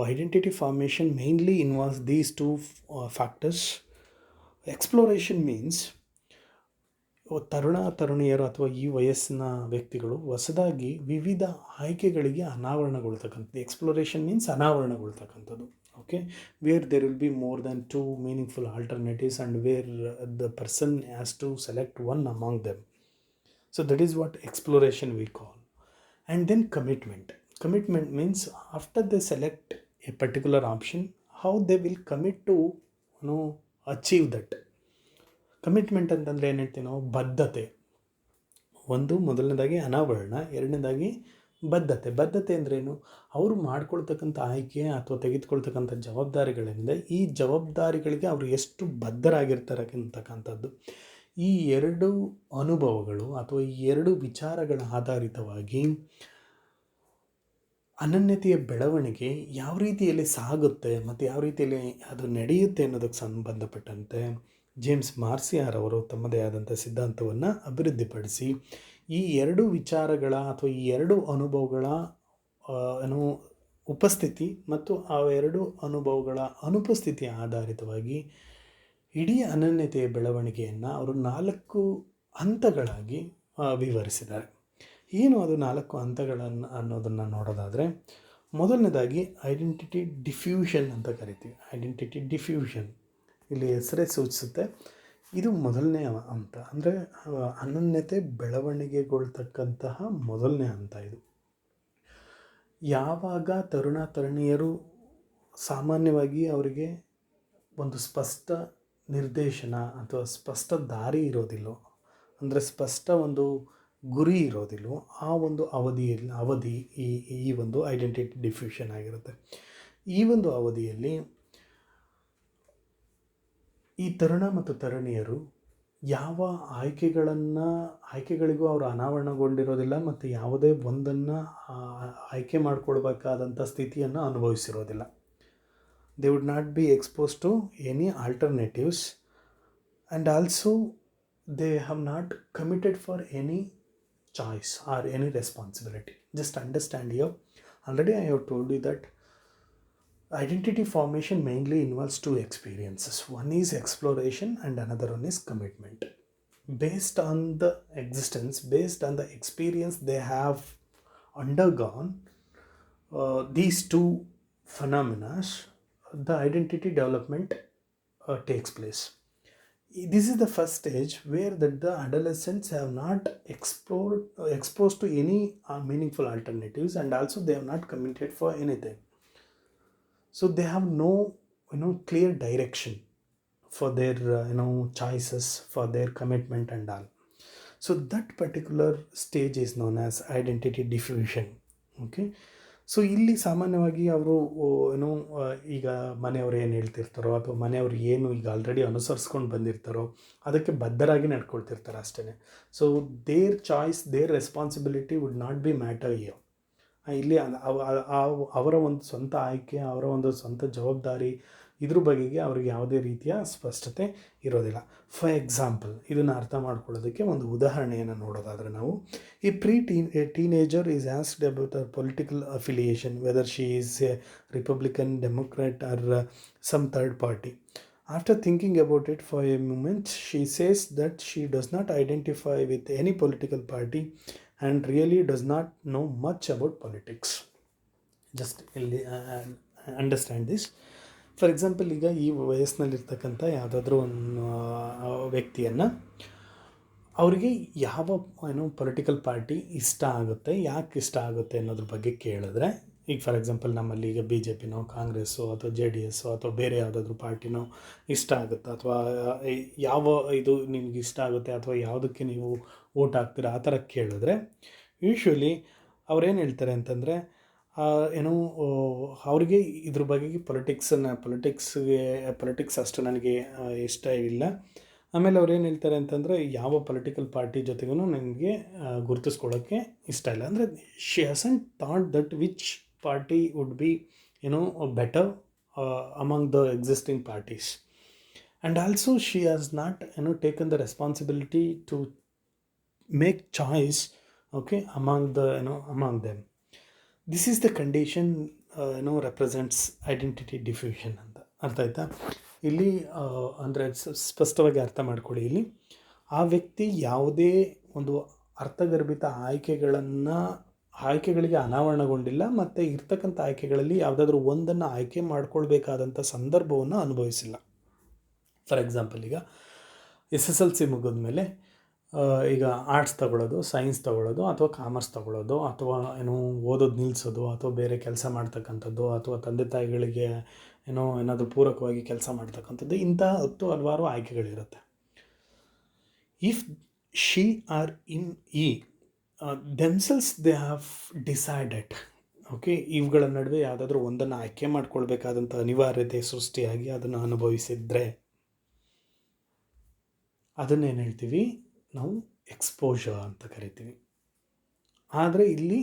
identity formation mainly involves these two factors. Exploration means ತರುಣಿಯರು ಅಥವಾ ಈ ವಯಸ್ಸಿನ ವ್ಯಕ್ತಿಗಳು ಹೊಸದಾಗಿ ವಿವಿಧ ಆಯ್ಕೆಗಳಿಗೆ ಅನಾವರಣಗೊಳ್ತಕ್ಕಂಥದ್ದು. Exploration means ಅನಾವರಣಗೊಳ್ತಕ್ಕಂಥದ್ದು. Okay, where there will be more than 2 meaningful alternatives and where the person has to select one among them. So that is what exploration we call. And then commitment. Commitment means after they select a particular option, how they will commit to achieve that. Commitment ಅಂತಂದರೆ ಏನು ಹೇಳ್ತೀವಿ ನಾವು? ಬದ್ಧತೆ. ಮೊದಲನೇದಾಗಿ ಅನಾವರಣ, ಎರಡನೇದಾಗಿ ಬದ್ಧತೆ ಅಂದ್ರೇನು? ಅವರು ಮಾಡ್ಕೊಳ್ತಕ್ಕಂಥ ಆಯ್ಕೆ ಅಥವಾ ತೆಗೆದುಕೊಳ್ತಕ್ಕಂಥ ಜವಾಬ್ದಾರಿಗಳಿಂದ ಈ ಜವಾಬ್ದಾರಿಗಳಿಗೆ ಅವರು ಎಷ್ಟು ಬದ್ಧರಾಗಿರ್ತಾರೆ ಅಂತಕ್ಕಂಥದ್ದು. ಈ ಎರಡು ಅನುಭವಗಳು ಅಥವಾ ಈ ಎರಡು ವಿಚಾರಗಳ ಆಧಾರಿತವಾಗಿ ಅನನ್ಯತೆಯ ಬೆಳವಣಿಗೆ ಯಾವ ರೀತಿಯಲ್ಲಿ ಸಾಗುತ್ತೆ ಮತ್ತು ಯಾವ ರೀತಿಯಲ್ಲಿ ಅದು ನಡೆಯುತ್ತೆ ಅನ್ನೋದಕ್ಕೆ ಸಂಬಂಧಪಟ್ಟಂತೆ ಜೇಮ್ಸ್ ಮಾರ್ಸಿಯಾರವರು ತಮ್ಮದೇ ಆದಂಥ ಸಿದ್ಧಾಂತವನ್ನು ಅಭಿವೃದ್ಧಿಪಡಿಸಿ ಈ ಎರಡು ವಿಚಾರಗಳ ಅಥವಾ ಈ ಎರಡು ಅನುಭವಗಳ ಉಪಸ್ಥಿತಿ ಮತ್ತು ಆ ಎರಡು ಅನುಭವಗಳ ಅನುಪಸ್ಥಿತಿಯ ಆಧಾರಿತವಾಗಿ ಇಡೀ ಅನನ್ಯತೆಯ ಬೆಳವಣಿಗೆಯನ್ನು ಅವರು 4 ಹಂತಗಳಾಗಿ ವಿವರಿಸಿದ್ದಾರೆ. ಏನು ಅದು 4 ಹಂತಗಳನ್ನು ಅನ್ನೋದನ್ನು ನೋಡೋದಾದರೆ, ಮೊದಲನೇದಾಗಿ ಐಡೆಂಟಿಟಿ ಡಿಫ್ಯೂಷನ್ ಅಂತ ಕರಿತೀವಿ. ಐಡೆಂಟಿಟಿ ಡಿಫ್ಯೂಷನ್ ಇಲ್ಲಿ ಹೆಸರೇ ಸೂಚಿಸುತ್ತೆ. ಇದು ಮೊದಲನೇ ಹಂತ, ಅಂದರೆ ಅನನ್ಯತೆ ಬೆಳವಣಿಗೆಗೊಳ್ತಕ್ಕಂತಹ ಮೊದಲನೇ ಹಂತ ಇದು. ಯಾವಾಗ ತರುಣಿಯರು ಸಾಮಾನ್ಯವಾಗಿ ಅವರಿಗೆ ಒಂದು ಸ್ಪಷ್ಟ ನಿರ್ದೇಶನ ಅಥವಾ ಸ್ಪಷ್ಟ ದಾರಿ ಇರೋದಿಲ್ಲೋ, ಅಂದರೆ ಸ್ಪಷ್ಟ ಒಂದು ಗುರಿ ಇರೋದಿಲ್ಲೋ, ಆ ಒಂದು ಅವಧಿ ಈ ಒಂದು ಐಡೆಂಟಿಟಿ ಡಿಫ್ಯೂಷನ್ ಆಗಿರುತ್ತೆ. ಈ ಒಂದು ಅವಧಿಯಲ್ಲಿ ಈ ತರುಣ ಮತ್ತು ತರುಣಿಯರು ಯಾವ ಆಯ್ಕೆಗಳಿಗೂ ಅವರು ಅನಾವರಣಗೊಂಡಿರೋದಿಲ್ಲ ಮತ್ತು ಯಾವುದೇ ಒಂದನ್ನು ಆಯ್ಕೆ ಮಾಡಿಕೊಳ್ಬೇಕಾದಂಥ ಸ್ಥಿತಿಯನ್ನು ಅನುಭವಿಸಿರೋದಿಲ್ಲ. They would not be expose to any alternatives and also they have not committed for any choice or any responsibility. Just understand here. Already I have told you that identity formation mainly involves 2 experiences. One is exploration and another one is commitment. Based on the experience they have undergone these 2 phenomena, the identity development takes place. This is the first stage where the adolescents have not exposed to any meaningful alternatives, and also they have not committed for anything. So they have no clear direction for their choices, for their commitment and all. So that particular stage is known as identity diffusion. Okay, so ಇಲ್ಲಿ ಸಾಮಾನ್ಯವಾಗಿ ಅವರು ಈಗ ಮನೆಯವರು ಏನು ಹೇಳ್ತಿರ್ತಾರೋ ಅಥವಾ ಮನೆಯವರು ಏನು ಈಗ ಆಲ್ರೆಡಿ ಅನುಸರಿಸ್ಕೊಂಡು ಬಂದಿರ್ತಾರೋ ಅದಕ್ಕೆ ಬದ್ಧರಾಗಿ ನಡ್ಕೊಳ್ತಿರ್ತಾರೆ ಅಷ್ಟೇ. So their choice, their responsibility would not be matter here. ಇಲ್ಲಿ ಅವರ ಒಂದು ಸ್ವಂತ ಆಯ್ಕೆ, ಅವರ ಒಂದು ಸ್ವಂತ ಜವಾಬ್ದಾರಿ, ಇದ್ರ ಬಗೆಗೆ ಅವ್ರಿಗೆ ಯಾವುದೇ ರೀತಿಯ ಸ್ಪಷ್ಟತೆ ಇರೋದಿಲ್ಲ. ಫಾರ್ ಎಕ್ಸಾಂಪಲ್, ಇದನ್ನು ಅರ್ಥ ಮಾಡ್ಕೊಳ್ಳೋದಕ್ಕೆ ಒಂದು ಉದಾಹರಣೆಯನ್ನು ನೋಡೋದಾದರೆ ನಾವು, a teenager is asked about her political affiliation, whether she is a Republican, Democrat or some third party. After thinking about it for a moment, she says that she does not identify with any political party and really does not know much about politics. Just ಇಲ್ಲಿ understand this. For example, ಈಗ ಈ ವಯಸ್ಸಿನಲ್ಲಿರ್ತಕ್ಕಂಥ ಯಾವುದಾದ್ರೂ ಒಂದು ವ್ಯಕ್ತಿಯನ್ನು ಅವರಿಗೆ ಯಾವ political party ಇಷ್ಟ ಆಗುತ್ತೆ, ಯಾಕೆ ಇಷ್ಟ ಆಗುತ್ತೆ ಅನ್ನೋದ್ರ ಬಗ್ಗೆ ಕೇಳಿದ್ರೆ, ಈಗ ಫಾರ್ ಎಕ್ಸಾಂಪಲ್ ನಮ್ಮಲ್ಲಿ ಈಗ ಬಿ ಜೆ ಪಿನೋ, ಕಾಂಗ್ರೆಸ್ಸು ಅಥವಾ ಜೆ ಡಿ ಎಸ್ಸು ಅಥವಾ ಬೇರೆ ಯಾವುದಾದ್ರೂ ಪಾರ್ಟಿನೋ ಇಷ್ಟ ಆಗುತ್ತೆ, ಅಥವಾ ಯಾವ ಇದು ನಿಮ್ಗೆ ಇಷ್ಟ ಆಗುತ್ತೆ, ಅಥವಾ ಯಾವುದಕ್ಕೆ ನೀವು ವೋಟ್ ಹಾಕ್ತೀರಾ, ಆ ಥರ ಕೇಳಿದ್ರೆ ಯೂಶ್ವಲಿ ಅವ್ರೇನು ಹೇಳ್ತಾರೆ ಅಂತಂದರೆ, ಅವ್ರಿಗೆ ಇದ್ರ ಬಗ್ಗೆ ಪೊಲಿಟಿಕ್ಸ್ ಅಷ್ಟು ನನಗೆ ಇಷ್ಟ ಇಲ್ಲ. ಆಮೇಲೆ ಅವ್ರು ಏನು ಹೇಳ್ತಾರೆ ಅಂತಂದರೆ, ಯಾವ ಪೊಲಿಟಿಕಲ್ ಪಾರ್ಟಿ ಜೊತೆಗೂ ನನಗೆ ಗುರುತಿಸ್ಕೊಳ್ಳೋಕ್ಕೆ ಇಷ್ಟ ಇಲ್ಲ. ಅಂದರೆ she hasn't thought that which party would be better among the existing parties. And also she has not taken the responsibility to make choice among them. This is the condition represents identity diffusion ಅಂತ. ಅರ್ಥ ಆಯ್ತಾ? ಇಲ್ಲಿ ಅಂದರೆ ಸ್ಪಷ್ಟವಾಗಿ ಅರ್ಥ ಮಾಡ್ಕೊಳ್ಳಿ. ಇಲ್ಲಿ ಆ ವ್ಯಕ್ತಿ ಯಾವುದೇ ಒಂದು ಅರ್ಥಗರ್ಭಿತ ಆಯ್ಕೆಗಳಿಗೆ ಅನಾವರಣಗೊಂಡಿಲ್ಲ, ಮತ್ತು ಇರ್ತಕ್ಕಂಥ ಆಯ್ಕೆಗಳಲ್ಲಿ ಯಾವುದಾದ್ರೂ ಒಂದನ್ನು ಆಯ್ಕೆ ಮಾಡ್ಕೊಳ್ಬೇಕಾದಂಥ ಸಂದರ್ಭವನ್ನು ಅನುಭವಿಸಿಲ್ಲ. ಫಾರ್ ಎಕ್ಸಾಂಪಲ್, ಈಗ SSLC ಮುಗಿದ್ಮೇಲೆ ಈಗ ಆರ್ಟ್ಸ್ ತಗೊಳ್ಳೋದು, ಸೈನ್ಸ್ ತಗೊಳ್ಳೋದು, ಅಥವಾ ಕಾಮರ್ಸ್ ತಗೊಳ್ಳೋದು, ಅಥವಾ ಓದೋದು ನಿಲ್ಲಿಸೋದು, ಅಥವಾ ಬೇರೆ ಕೆಲಸ ಮಾಡ್ತಕ್ಕಂಥದ್ದು, ಅಥವಾ ತಂದೆ ತಾಯಿಗಳಿಗೆ ಏನಾದರೂ ಪೂರಕವಾಗಿ ಕೆಲಸ ಮಾಡ್ತಕ್ಕಂಥದ್ದು, ಇಂಥ 10 ಹಲವಾರು ಆಯ್ಕೆಗಳಿರುತ್ತೆ. If she are in themselves they have decided, ಇವುಗಳ ನಡುವೆ ಯಾವುದಾದ್ರೂ ಒಂದನ್ನು ಆಯ್ಕೆ ಮಾಡ್ಕೊಳ್ಬೇಕಾದಂಥ ಅನಿವಾರ್ಯತೆ ಸೃಷ್ಟಿಯಾಗಿ ಅದನ್ನು ಅನುಭವಿಸಿದರೆ ಅದನ್ನೇನು ಹೇಳ್ತೀವಿ ನಾವು, ಎಕ್ಸ್ಪೋಜರ್ ಅಂತ ಕರಿತೀವಿ. ಆದರೆ ಇಲ್ಲಿ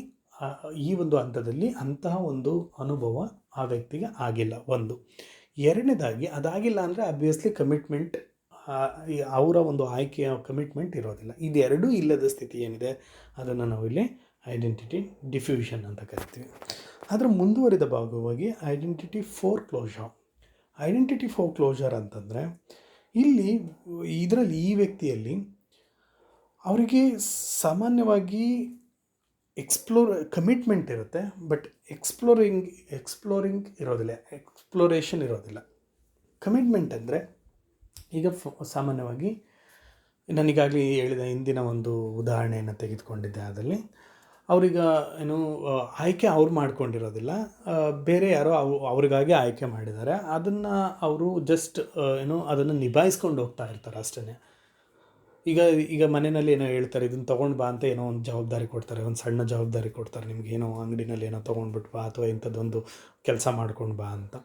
ಈ ಒಂದು ಹಂತದಲ್ಲಿ ಅಂತಹ ಒಂದು ಅನುಭವ ಆ ವ್ಯಕ್ತಿಗೆ ಆಗಿಲ್ಲ, ಒಂದು. ಎರಡನೇದಾಗಿ, ಅದಾಗಿಲ್ಲ ಅಂದರೆ ಅಬ್ವಿಯಸ್ಲಿ ಕಮಿಟ್ಮೆಂಟ್, ಅವರ ಒಂದು ಆಯ್ಕೆಯ ಕಮಿಟ್ಮೆಂಟ್ ಇರೋದಿಲ್ಲ. ಇದೆರಡೂ ಇಲ್ಲದ ಸ್ಥಿತಿ ಏನಿದೆ ಅದನ್ನು ನಾವಿಲ್ಲಿ ಐಡೆಂಟಿಟಿ ಡಿಫ್ಯೂಷನ್ ಅಂತ ಕರಿತೀವಿ. ಅದರ ಮುಂದುವರಿದ ಭಾಗವಾಗಿ ಐಡೆಂಟಿಟಿ ಫೋರ್ಕ್ಲೋಜರ್ ಅಂತಂದರೆ, ಇಲ್ಲಿ ಇದರಲ್ಲಿ ಈ ವ್ಯಕ್ತಿಯಲ್ಲಿ ಅವರಿಗೆ ಸಾಮಾನ್ಯವಾಗಿ ಕಮಿಟ್ಮೆಂಟ್ ಇರುತ್ತೆ, ಬಟ್ ಎಕ್ಸ್ಪ್ಲೋರಿಂಗ್ ಇರೋದಿಲ್ಲ, ಎಕ್ಸ್ಪ್ಲೋರೇಷನ್ ಇರೋದಿಲ್ಲ. ಕಮಿಟ್ಮೆಂಟ್ ಅಂದರೆ, ಈಗ ಸಾಮಾನ್ಯವಾಗಿ ನಾನೀಗಾಗಲೇ ಹೇಳಿದ ಹಿಂದಿನ ಒಂದು ಉದಾಹರಣೆಯನ್ನು ತೆಗೆದುಕೊಂಡಿದ್ದೆ. ಅದರಲ್ಲಿ ಅವ್ರೀಗ ಆಯ್ಕೆ ಅವ್ರು ಮಾಡ್ಕೊಂಡಿರೋದಿಲ್ಲ, ಬೇರೆ ಯಾರೋ ಅವ್ರಿಗಾಗಿ ಆಯ್ಕೆ ಮಾಡಿದ್ದಾರೆ. ಅದನ್ನು ಅವರು ಜಸ್ಟ್ ಅದನ್ನು ನಿಭಾಯಿಸ್ಕೊಂಡು ಹೋಗ್ತಾ ಇರ್ತಾರೆ ಅಷ್ಟೇ. ಈಗ ಮನೆಯಲ್ಲಿ ಹೇಳ್ತಾರೆ, ಇದನ್ನು ತೊಗೊಂಡು ಬಾ ಅಂತ ಒಂದು ಜವಾಬ್ದಾರಿ ಕೊಡ್ತಾರೆ, ಒಂದು ಸಣ್ಣ ಜವಾಬ್ದಾರಿ ಕೊಡ್ತಾರೆ, ನಿಮ್ಗೆ ಅಂಗಡಿನಲ್ಲಿ ತೊಗೊಂಡ್ಬಿಟ್ಟು ಬಾ, ಅಥವಾ ಇಂಥದ್ದೊಂದು ಕೆಲಸ ಮಾಡ್ಕೊಂಡು ಬಾ ಅಂತ.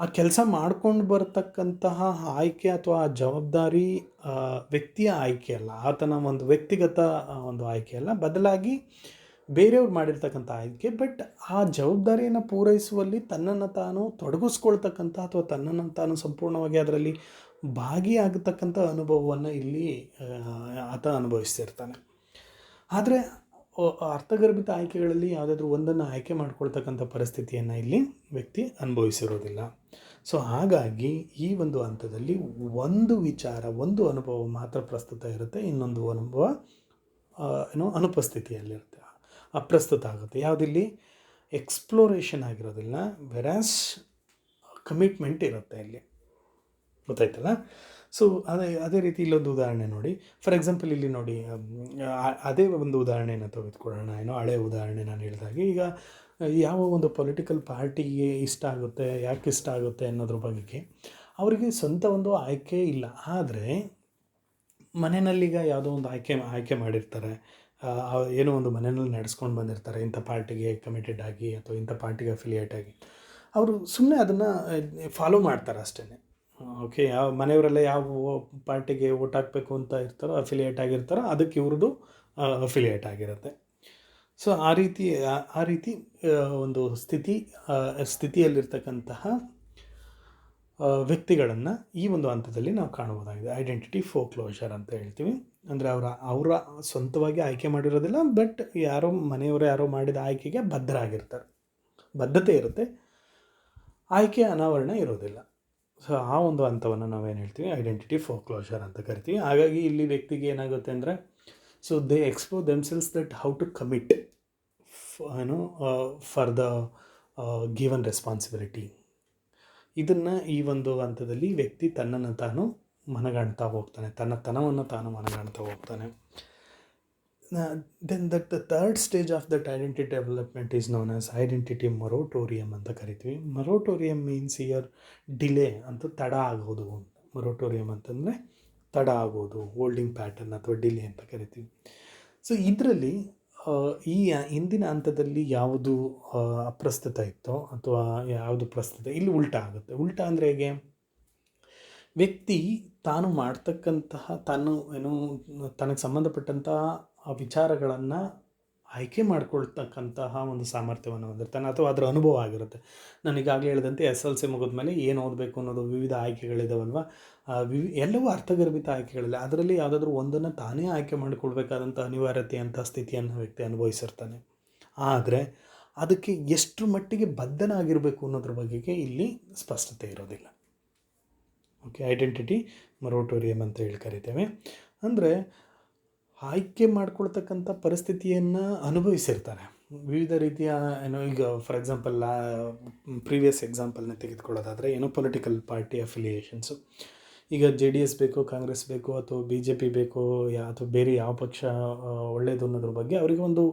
ಆ ಕೆಲಸ ಮಾಡ್ಕೊಂಡು ಬರತಕ್ಕಂತಹ ಆಯ್ಕೆ ಅಥವಾ ಆ ಜವಾಬ್ದಾರಿ ವ್ಯಕ್ತಿಯ ಆಯ್ಕೆ ಅಲ್ಲ, ಆತನ ಒಂದು ವ್ಯಕ್ತಿಗತ ಒಂದು ಆಯ್ಕೆ ಅಲ್ಲ, ಬದಲಾಗಿ ಬೇರೆಯವ್ರು ಮಾಡಿರ್ತಕ್ಕಂಥ ಆಯ್ಕೆ. ಬಟ್ ಆ ಜವಾಬ್ದಾರಿಯನ್ನು ಪೂರೈಸುವಲ್ಲಿ ತನ್ನನ್ನು ತಾನು ತೊಡಗಿಸ್ಕೊಳ್ತಕ್ಕಂಥ ಅಥವಾ ತನ್ನನ್ನು ತಾನು ಸಂಪೂರ್ಣವಾಗಿ ಅದರಲ್ಲಿ ಭಾಗಿಯಾಗತಕ್ಕಂಥ ಅನುಭವವನ್ನು ಇಲ್ಲಿ ಆತ ಅನುಭವಿಸ್ತಿರ್ತಾನೆ. ಆದರೆ ಅರ್ಥಗರ್ಭಿತ ಆಯ್ಕೆಗಳಲ್ಲಿ ಯಾವುದಾದ್ರೂ ಒಂದನ್ನು ಆಯ್ಕೆ ಮಾಡ್ಕೊಳ್ತಕ್ಕಂಥ ಪರಿಸ್ಥಿತಿಯನ್ನು ಇಲ್ಲಿ ವ್ಯಕ್ತಿ ಅನುಭವಿಸಿರೋದಿಲ್ಲ. ಸೊ ಹಾಗಾಗಿ ಈ ಒಂದು ಹಂತದಲ್ಲಿ ಒಂದು ವಿಚಾರ, ಒಂದು ಅನುಭವ ಮಾತ್ರ ಪ್ರಸ್ತುತ ಇರುತ್ತೆ, ಇನ್ನೊಂದು ಅನುಭವ ಅನುಪಸ್ಥಿತಿಯಲ್ಲಿರುತ್ತೆ, ಅಪ್ರಸ್ತುತ ಆಗುತ್ತೆ. ಯಾವುದಿಲ್ಲಿ ಎಕ್ಸ್ಪ್ಲೋರೇಷನ್ ಆಗಿರೋದಿಲ್ಲ, ವೆರಾಸ್ ಕಮಿಟ್ಮೆಂಟ್ ಇರುತ್ತೆ ಇಲ್ಲಿ. ಗೊತ್ತಾಯ್ತಲ್ಲ? ಸೊ ಅದೇ ರೀತಿ ಇಲ್ಲೊಂದು ಉದಾಹರಣೆ ನೋಡಿ. ಫಾರ್ ಎಕ್ಸಾಂಪಲ್, ಇಲ್ಲಿ ನೋಡಿ, ಅದೇ ಒಂದು ಉದಾಹರಣೆಯನ್ನು ತೆಗೆದುಕೊಳ್ಳೋಣ. ಹಳೆಯ ಉದಾಹರಣೆ ನಾನು ಹೇಳಿದಾಗೆ, ಈಗ ಯಾವ ಒಂದು ಪೊಲಿಟಿಕಲ್ ಪಾರ್ಟಿಗೆ ಇಷ್ಟ ಆಗುತ್ತೆ, ಯಾಕೆ ಇಷ್ಟ ಆಗುತ್ತೆ ಅನ್ನೋದ್ರ ಬಗ್ಗೆ ಅವರಿಗೆ ಸ್ವಂತ ಒಂದು ಆಯ್ಕೆ ಇಲ್ಲ. ಆದರೆ ಮನೆಯಲ್ಲೀಗ ಯಾವುದೋ ಒಂದು ಆಯ್ಕೆ ಮಾಡಿರ್ತಾರೆ, ಏನೋ ಒಂದು ಮನೆಯಲ್ಲಿ ನಡೆಸ್ಕೊಂಡು ಬಂದಿರ್ತಾರೆ, ಇಂಥ ಪಾರ್ಟಿಗೆ ಕಮಿಟೆಡ್ ಆಗಿ ಅಥವಾ ಇಂಥ ಪಾರ್ಟಿಗೆ ಅಫಿಲಿಯೇಟ್ ಆಗಿ. ಅವರು ಸುಮ್ಮನೆ ಅದನ್ನು ಫಾಲೋ ಮಾಡ್ತಾರೆ ಅಷ್ಟೇ. ಯಾವ ಮನೆಯವರೆಲ್ಲ ಯಾವ ಪಾರ್ಟಿಗೆ ವೋಟ್ ಹಾಕಬೇಕು ಅಂತ ಇರ್ತಾರೋ, ಅಫಿಲಿಯೇಟ್ ಆಗಿರ್ತಾರೋ, ಅದಕ್ಕೆ ಇವ್ರದ್ದು ಅಫಿಲಿಯೇಟ್ ಆಗಿರುತ್ತೆ. ಸೊ ಆ ರೀತಿ ಒಂದು ಸ್ಥಿತಿಯಲ್ಲಿರ್ತಕ್ಕಂತಹ ವ್ಯಕ್ತಿಗಳನ್ನು ಈ ಒಂದು ಹಂತದಲ್ಲಿ ನಾವು ಕಾಣಬಹುದಾಗಿದೆ. ಐಡೆಂಟಿಟಿ ಫೋರ್ಕ್ಲೋಜರ್ ಅಂತ ಹೇಳ್ತೀವಿ. ಅಂದರೆ ಅವರ ಸ್ವಂತವಾಗಿ ಆಯ್ಕೆ ಮಾಡಿರೋದಿಲ್ಲ, ಬಟ್ ಮನೆಯವರು ಮಾಡಿದ ಆಯ್ಕೆಗೆ ಬದ್ಧರಾಗಿರ್ತಾರೆ, ಬದ್ಧತೆ ಇರುತ್ತೆ, ಆಯ್ಕೆ ಅನಾವರಣ ಇರೋದಿಲ್ಲ. ಸೊ ಆ ಒಂದು ಹಂತವನ್ನು ನಾವೇನು ಹೇಳ್ತೀವಿ, ಐಡೆಂಟಿಟಿ ಫೋರ್ಕ್ಲೋಜರ್ ಅಂತ ಕರಿತೀವಿ. ಹಾಗಾಗಿ ಇಲ್ಲಿ ವ್ಯಕ್ತಿಗೆ ಏನಾಗುತ್ತೆ ಅಂದರೆ, so they explore themselves that how to commit for the given responsibility. ಇದನ್ನು ಈ ಒಂದು ಹಂತದಲ್ಲಿ ವ್ಯಕ್ತಿ ತನ್ನನ್ನು ತಾನು ಮನಗಾಣ್ತಾ ಹೋಗ್ತಾನೆ, ತನ್ನ ತನವನ್ನು ತಾನು ಮನಗಾಣ್ತಾ ಹೋಗ್ತಾನೆ. Then the third stage of that identity development is known as identity moratorium ಅಂತ ಕರಿತೀವಿ. ಮೊರಟೋರಿಯಮ್ ಮೀನ್ಸ್ ಇಯರ್ ಡಿಲೇ ಅಂತ, ತಡ ಆಗೋದು ಅಂತ. ಮೊರಟೋರಿಯಮ್ ಅಂತಂದರೆ ತಡ ಆಗೋದು, ಹೋಲ್ಡಿಂಗ್ ಪ್ಯಾಟರ್ನ್ ಅಥವಾ ಡಿಲೇ ಅಂತ ಕರಿತೀವಿ. ಸೊ ಇದರಲ್ಲಿ ಈ ಹಿಂದಿನ ಹಂತದಲ್ಲಿ ಯಾವುದು ಅಪ್ರಸ್ತುತ ಇತ್ತೋ ಅಥವಾ ಯಾವುದು ಪ್ರಸ್ತುತ, ಇಲ್ಲಿ ಉಲ್ಟಾ ಆಗುತ್ತೆ. ಉಲ್ಟಾ ಅಂದರೆ ಹೇಗೆ? ವ್ಯಕ್ತಿ ತಾನು ಮಾಡ್ತಕ್ಕಂತಹ ತನಗೆ ಸಂಬಂಧಪಟ್ಟಂತಹ ವಿಚಾರಗಳನ್ನು ಆಯ್ಕೆ ಮಾಡ್ಕೊಳ್ತಕ್ಕಂತಹ ಒಂದು ಸಾಮರ್ಥ್ಯವನ್ನು ಹೊಂದಿರ್ತಾನೆ, ಅಥವಾ ಅದರ ಅನುಭವ ಆಗಿರುತ್ತೆ. ನಾನು ಈಗಾಗಲೇ ಹೇಳಿದಂತೆ SLC ಮುಗಿದ ಮೇಲೆ ಏನು ಓದಬೇಕು ಅನ್ನೋದು ವಿವಿಧ ಆಯ್ಕೆಗಳಿದಾವಲ್ವ, ಎಲ್ಲವೂ ಅರ್ಥಗರ್ಭಿತ ಆಯ್ಕೆಗಳಿಲ್ಲ. ಅದರಲ್ಲಿ ಯಾವುದಾದ್ರೂ ಒಂದನ್ನು ತಾನೇ ಆಯ್ಕೆ ಮಾಡಿಕೊಳ್ಬೇಕಾದಂಥ ಅನಿವಾರ್ಯತೆಯಂಥ ಸ್ಥಿತಿಯನ್ನು ವ್ಯಕ್ತಿ ಅನುಭವಿಸಿರ್ತಾನೆ. ಆದರೆ ಅದಕ್ಕೆ ಎಷ್ಟು ಮಟ್ಟಿಗೆ ಬದ್ಧನಾಗಿರಬೇಕು ಅನ್ನೋದ್ರ ಬಗೆಗೆ ಇಲ್ಲಿ ಸ್ಪಷ್ಟತೆ ಇರೋದಿಲ್ಲ. ಓಕೆ, ಐಡೆಂಟಿಟಿ ಮೊರಟೋರಿಯಮ್ ಅಂತ ಹೇಳಿ ಕರಿತೇವೆ. ಅಂದರೆ ಆಯ್ಕೆ ಮಾಡ್ಕೊಳ್ತಕ್ಕಂಥ ಪರಿಸ್ಥಿತಿಯನ್ನು ಅನುಭವಿಸಿರ್ತಾರೆ ವಿವಿಧ ರೀತಿಯ ಈಗ ಫಾರ್ ಎಕ್ಸಾಂಪಲ್ ಪ್ರೀವಿಯಸ್ ಎಕ್ಸಾಂಪಲ್ನ ತೆಗೆದುಕೊಳ್ಳೋದಾದರೆ ಪೊಲಿಟಿಕಲ್ ಪಾರ್ಟಿ ಅಫಿಲಿಯೇಷನ್ಸು. ಈಗ JDS ಬೇಕೋ, ಕಾಂಗ್ರೆಸ್ ಬೇಕೋ, ಅಥವಾ BJP ಬೇಕೋ, ಅಥವಾ ಬೇರೆ ಯಾವ ಪಕ್ಷ ಒಳ್ಳೆಯದು ಅನ್ನೋದ್ರ ಬಗ್ಗೆ ಅವರಿಗೆ ಒಂದು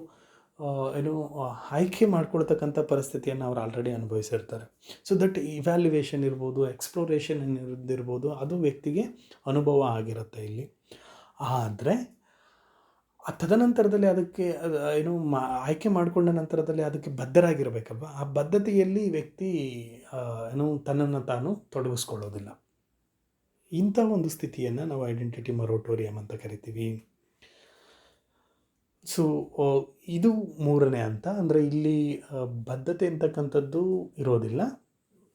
ಆಯ್ಕೆ ಮಾಡ್ಕೊಳ್ತಕ್ಕಂಥ ಪರಿಸ್ಥಿತಿಯನ್ನು ಅವ್ರು ಆಲ್ರೆಡಿ ಅನುಭವಿಸಿರ್ತಾರೆ. ಸೊ ದಟ್ ಇವ್ಯಾಲ್ಯುವೇಷನ್ ಇರ್ಬೋದು, ಎಕ್ಸ್ಪ್ಲೋರೇಷನ್ ಇರ್ಬೋದು, ಅದು ವ್ಯಕ್ತಿಗೆ ಅನುಭವ ಆಗಿರುತ್ತೆ ಇಲ್ಲಿ. ಆದರೆ ತದನಂತರದಲ್ಲಿ ಅದಕ್ಕೆ ಆಯ್ಕೆ ಮಾಡಿಕೊಂಡ ನಂತರದಲ್ಲಿ ಅದಕ್ಕೆ ಬದ್ಧರಾಗಿರಬೇಕಲ್ವ. ಆ ಬದ್ಧತೆಯಲ್ಲಿ ವ್ಯಕ್ತಿ ತನ್ನನ್ನು ತಾನು ತೊಡಗಿಸ್ಕೊಳ್ಳೋದಿಲ್ಲ. ಇಂಥ ಒಂದು ಸ್ಥಿತಿಯನ್ನು ನಾವು ಐಡೆಂಟಿಟಿ ಮೊರಟೋರಿಯಮ್ ಅಂತ ಕರಿತೀವಿ. ಸೊ ಇದು ಮೂರನೇ ಹಂತ. ಅಂದರೆ ಇಲ್ಲಿ ಬದ್ಧತೆ ಅಂತಕ್ಕಂಥದ್ದು ಇರೋದಿಲ್ಲ,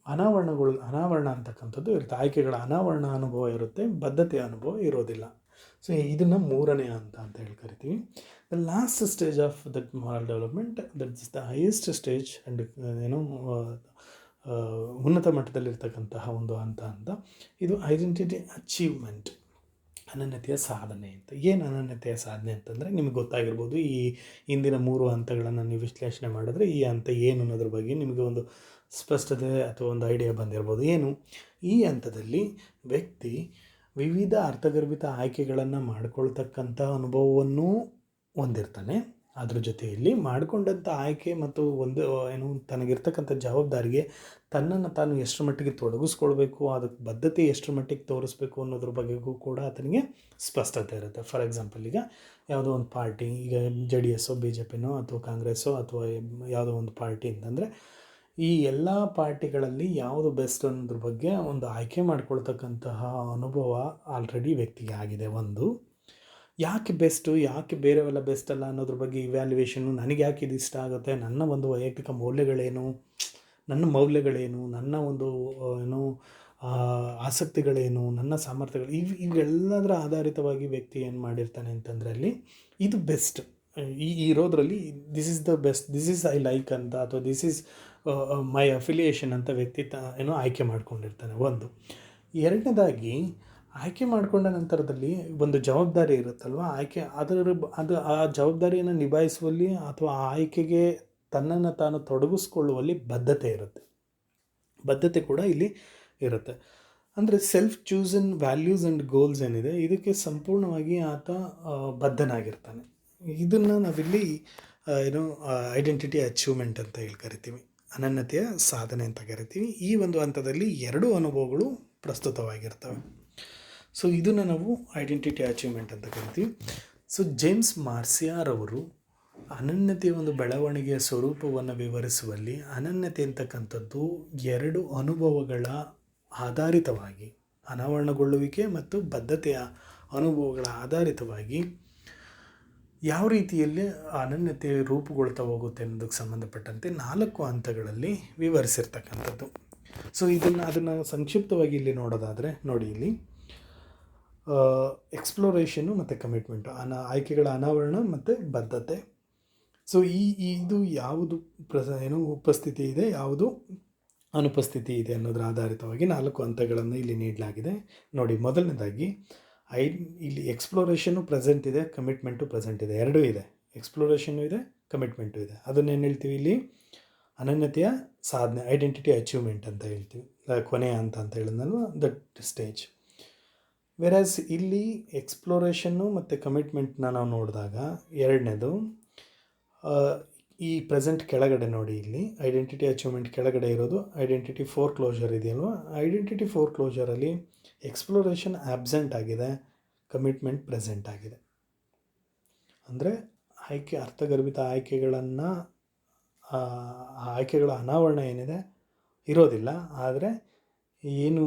ಅನಾವರಣ ಅಂತಕ್ಕಂಥದ್ದು ಇರುತ್ತೆ. ಆಯ್ಕೆಗಳ ಅನಾವರಣ ಅನುಭವ ಇರುತ್ತೆ, ಬದ್ಧತೆಯ ಅನುಭವ ಇರೋದಿಲ್ಲ. ಸೊ ಇದನ್ನು ಮೂರನೇ ಹಂತ ಅಂತ ಹೇಳಿ ಕರಿತೀವಿ. The last stage of that moral development, that is the highest stage and ಉನ್ನತ ಮಟ್ಟದಲ್ಲಿರ್ತಕ್ಕಂತಹ ಒಂದು ಹಂತ ಅಂತ. ಇದು ಐಡೆಂಟಿಟಿ ಅಚೀವ್ಮೆಂಟ್, ಅನನ್ಯತೆಯ ಸಾಧನೆ ಅಂತ. ಏನು ಅನನ್ಯತೆಯ ಸಾಧನೆ ಅಂತಂದರೆ ನಿಮಗೆ ಗೊತ್ತಾಗಿರ್ಬೋದು. ಈ ಹಿಂದಿನ 3 ಹಂತಗಳನ್ನು ನೀವು ವಿಶ್ಲೇಷಣೆ ಮಾಡಿದ್ರೆ ಈ ಹಂತ ಏನು ಅನ್ನೋದ್ರ ಬಗ್ಗೆ ನಿಮಗೆ ಒಂದು ಸ್ಪಷ್ಟತೆ ಅಥವಾ ಒಂದು ಐಡಿಯಾ ಬಂದಿರ್ಬೋದು. ಏನು? ಈ ಹಂತದಲ್ಲಿ ವ್ಯಕ್ತಿ ವಿವಿಧ ಅರ್ಥಗರ್ಭಿತ ಆಯ್ಕೆಗಳನ್ನು ಮಾಡಿಕೊಳ್ತಕ್ಕಂಥ ಅನುಭವವನ್ನು ಹೊಂದಿರ್ತಾನೆ. ಅದ್ರ ಜೊತೆಯಲ್ಲಿ ಮಾಡಿಕೊಂಡಂಥ ಆಯ್ಕೆ ಮತ್ತು ತನಗಿರ್ತಕ್ಕಂಥ ಜವಾಬ್ದಾರಿಗೆ ತನ್ನನ್ನು ತಾನು ಎಷ್ಟರ ಮಟ್ಟಿಗೆ ತೊಡಗಿಸ್ಕೊಳ್ಬೇಕು, ಅದಕ್ಕೆ ಬದ್ಧತೆ ಎಷ್ಟರ ಮಟ್ಟಿಗೆ ತೋರಿಸ್ಬೇಕು ಅನ್ನೋದ್ರ ಬಗ್ಗೆಗೂ ಕೂಡ ಆತನಿಗೆ ಸ್ಪಷ್ಟತೆ ಇರುತ್ತೆ. ಫಾರ್ ಎಕ್ಸಾಂಪಲ್, ಈಗ ಯಾವುದೋ ಒಂದು ಪಾರ್ಟಿ, ಈಗ JDSೋ BJPನೋ ಅಥವಾ ಕಾಂಗ್ರೆಸ್ಸೋ ಅಥವಾ ಯಾವುದೋ ಒಂದು ಪಾರ್ಟಿ ಅಂತಂದರೆ ಈ ಎಲ್ಲ ಪಾರ್ಟಿಗಳಲ್ಲಿ ಯಾವುದು ಬೆಸ್ಟ್ ಅನ್ನೋದ್ರ ಬಗ್ಗೆ ಒಂದು ಆಯ್ಕೆ ಮಾಡ್ಕೊಳ್ತಕ್ಕಂತಹ ಅನುಭವ ಆಲ್ರೆಡಿ ವ್ಯಕ್ತಿಗೆ ಆಗಿದೆ. ಒಂದು, ಯಾಕೆ ಬೆಸ್ಟು, ಯಾಕೆ ಬೇರೆವೆಲ್ಲ ಬೆಸ್ಟ್ ಅಲ್ಲ ಅನ್ನೋದ್ರ ಬಗ್ಗೆ ಇವ್ಯಾಲ್ಯುವೇಷನ್ನು, ನನಗೆ ಯಾಕೆ ಇದು ಇಷ್ಟ ಆಗುತ್ತೆ, ನನ್ನ ಒಂದು ವೈಯಕ್ತಿಕ ಮೌಲ್ಯಗಳೇನು, ನನ್ನ ಮೌಲ್ಯಗಳೇನು, ನನ್ನ ಒಂದು ಆಸಕ್ತಿಗಳೇನು, ನನ್ನ ಸಾಮರ್ಥ್ಯಗಳು, ಇವೆಲ್ಲದರ ಆಧಾರಿತವಾಗಿ ವ್ಯಕ್ತಿ ಏನು ಮಾಡಿರ್ತಾನೆ ಅಂತಂದರೆ ಅಲ್ಲಿ ಇದು ಬೆಸ್ಟ್ ಇರೋದ್ರಲ್ಲಿ this is the best, this is I like ಅಂತ, ಅಥವಾ ದಿಸ್ ಈಸ್ ಮೈ ಅಫಿಲಿಯೇಷನ್ ಅಂತ ವ್ಯಕ್ತಿ ಆಯ್ಕೆ ಮಾಡ್ಕೊಂಡಿರ್ತಾನೆ. ಒಂದು. ಎರಡನೇದಾಗಿ, ಆಯ್ಕೆ ಮಾಡಿಕೊಂಡ ನಂತರದಲ್ಲಿ ಒಂದು ಜವಾಬ್ದಾರಿ ಇರುತ್ತಲ್ವ, ಆ ಜವಾಬ್ದಾರಿಯನ್ನು ನಿಭಾಯಿಸುವಲ್ಲಿ ಅಥವಾ ಆ ಆಯ್ಕೆಗೆ ತನ್ನನ್ನು ತಾನು ತೊಡಗಿಸ್ಕೊಳ್ಳುವಲ್ಲಿ ಬದ್ಧತೆ ಇರುತ್ತೆ. ಬದ್ಧತೆ ಕೂಡ ಇಲ್ಲಿ ಇರುತ್ತೆ. ಅಂದರೆ self chosen values and goals ಏನಿದೆ, ಇದಕ್ಕೆ ಸಂಪೂರ್ಣವಾಗಿ ಆತ ಬದ್ಧನಾಗಿರ್ತಾನೆ. ಇದನ್ನು ನಾವಿಲ್ಲಿ ಐಡೆಂಟಿಟಿ ಅಚೀವ್ಮೆಂಟ್ ಅಂತ ಹೇಳಿ ಕರಿತೀವಿ, ಅನನ್ಯತೆಯ ಸಾಧನೆ ಅಂತ ಕರಿತೀವಿ. ಈ ಒಂದು ಹಂತದಲ್ಲಿ 2 ಅನುಭವಗಳು ಪ್ರಸ್ತುತವಾಗಿರ್ತವೆ. ಸೊ ಇದನ್ನು ನಾವು ಐಡೆಂಟಿಟಿ ಅಚೀವ್ಮೆಂಟ್ ಅಂತ ಕರಿತೀವಿ. ಸೊ ಜೇಮ್ಸ್ ಮಾರ್ಸಿಯಾರವರು ಅನನ್ಯತೆಯ ಒಂದು ಬೆಳವಣಿಗೆಯ ಸ್ವರೂಪವನ್ನು ವಿವರಿಸುವಲ್ಲಿ ಅನನ್ಯತೆ ಅಂತಕ್ಕಂಥದ್ದು 2 ಅನುಭವಗಳ ಆಧಾರಿತವಾಗಿ, ಅನಾವರಣಗೊಳ್ಳುವಿಕೆ ಮತ್ತು ಬದ್ಧತೆಯ ಅನುಭವಗಳ ಆಧಾರಿತವಾಗಿ ಯಾವ ರೀತಿಯಲ್ಲಿ ಅನನ್ಯತೆ ರೂಪುಗೊಳ್ತಾ ಹೋಗುತ್ತೆ ಅನ್ನೋದಕ್ಕೆ ಸಂಬಂಧಪಟ್ಟಂತೆ 4 ಹಂತಗಳಲ್ಲಿ ವಿವರಿಸಿರ್ತಕ್ಕಂಥದ್ದು. ಸೊ ಅದನ್ನು ಸಂಕ್ಷಿಪ್ತವಾಗಿ ಇಲ್ಲಿ ನೋಡೋದಾದರೆ ನೋಡಿ, ಇಲ್ಲಿ ಎಕ್ಸ್ಪ್ಲೋರೇಷನ್ನು ಮತ್ತು ಕಮಿಟ್ಮೆಂಟು, ಆಯ್ಕೆಗಳ ಅನಾವರಣ ಮತ್ತು ಬದ್ಧತೆ. ಸೊ ಇದು ಯಾವುದು ಉಪಸ್ಥಿತಿ ಇದೆ, ಯಾವುದು ಅನುಪಸ್ಥಿತಿ ಇದೆ ಅನ್ನೋದರ ಆಧಾರಿತವಾಗಿ 4 ಹಂತಗಳನ್ನು ಇಲ್ಲಿ ನೀಡಲಾಗಿದೆ. ನೋಡಿ, ಮೊದಲನೇದಾಗಿ ಐ ಇಲ್ಲಿ ಎಕ್ಸ್ಪ್ಲೋರೇಷನ್ನು ಪ್ರೆಸೆಂಟ್ ಇದೆ, ಕಮಿಟ್ಮೆಂಟು ಪ್ರೆಸೆಂಟ್ ಇದೆ, ಎರಡೂ ಇದೆ. ಎಕ್ಸ್ಪ್ಲೋರೇಷನ್ನು ಇದೆ, ಕಮಿಟ್ಮೆಂಟು ಇದೆ. ಅದನ್ನೇನು ಹೇಳ್ತೀವಿ ಇಲ್ಲಿ ಅನನ್ಯತೆಯ ಸಾಧನೆ, ಐಡೆಂಟಿಟಿ ಅಚೀವ್ಮೆಂಟ್ ಅಂತ ಹೇಳ್ತೀವಿ, ಕೊನೆಯ ಅಂತ ಹೇಳಿದ್ನಲ್ವ, ದಟ್ ಸ್ಟೇಜ್. ವೆರಾಸ್ ಇಲ್ಲಿ ಎಕ್ಸ್ಪ್ಲೋರೇಷನ್ನು ಮತ್ತು ಕಮಿಟ್ಮೆಂಟ್ನ ನಾವು ನೋಡಿದಾಗ ಎರಡನೇದು ಈ ಪ್ರೆಸೆಂಟ್ ಕೆಳಗಡೆ ನೋಡಿ, ಇಲ್ಲಿ ಐಡೆಂಟಿಟಿ ಅಚೀವ್ಮೆಂಟ್ ಕೆಳಗಡೆ ಇರೋದು ಐಡೆಂಟಿಟಿ ಫೋರ್ಕ್ಲೋಷರ್ ಇದೆಯಲ್ವ. ಐಡೆಂಟಿಟಿ ಫೋರ್ಕ್ಲೋಷರಲ್ಲಿ ಎಕ್ಸ್ಪ್ಲೋರೇಷನ್ ಆಬ್ಸೆಂಟ್ ಆಗಿದೆ, ಕಮಿಟ್ಮೆಂಟ್ ಪ್ರೆಸೆಂಟ್ ಆಗಿದೆ. ಅಂದರೆ ಅರ್ಥಗರ್ಭಿತ ಆಯ್ಕೆಗಳನ್ನು, ಆಯ್ಕೆಗಳ ಅನಾವರಣ ಏನಿದೆ ಇರೋದಿಲ್ಲ, ಆದರೆ ಏನು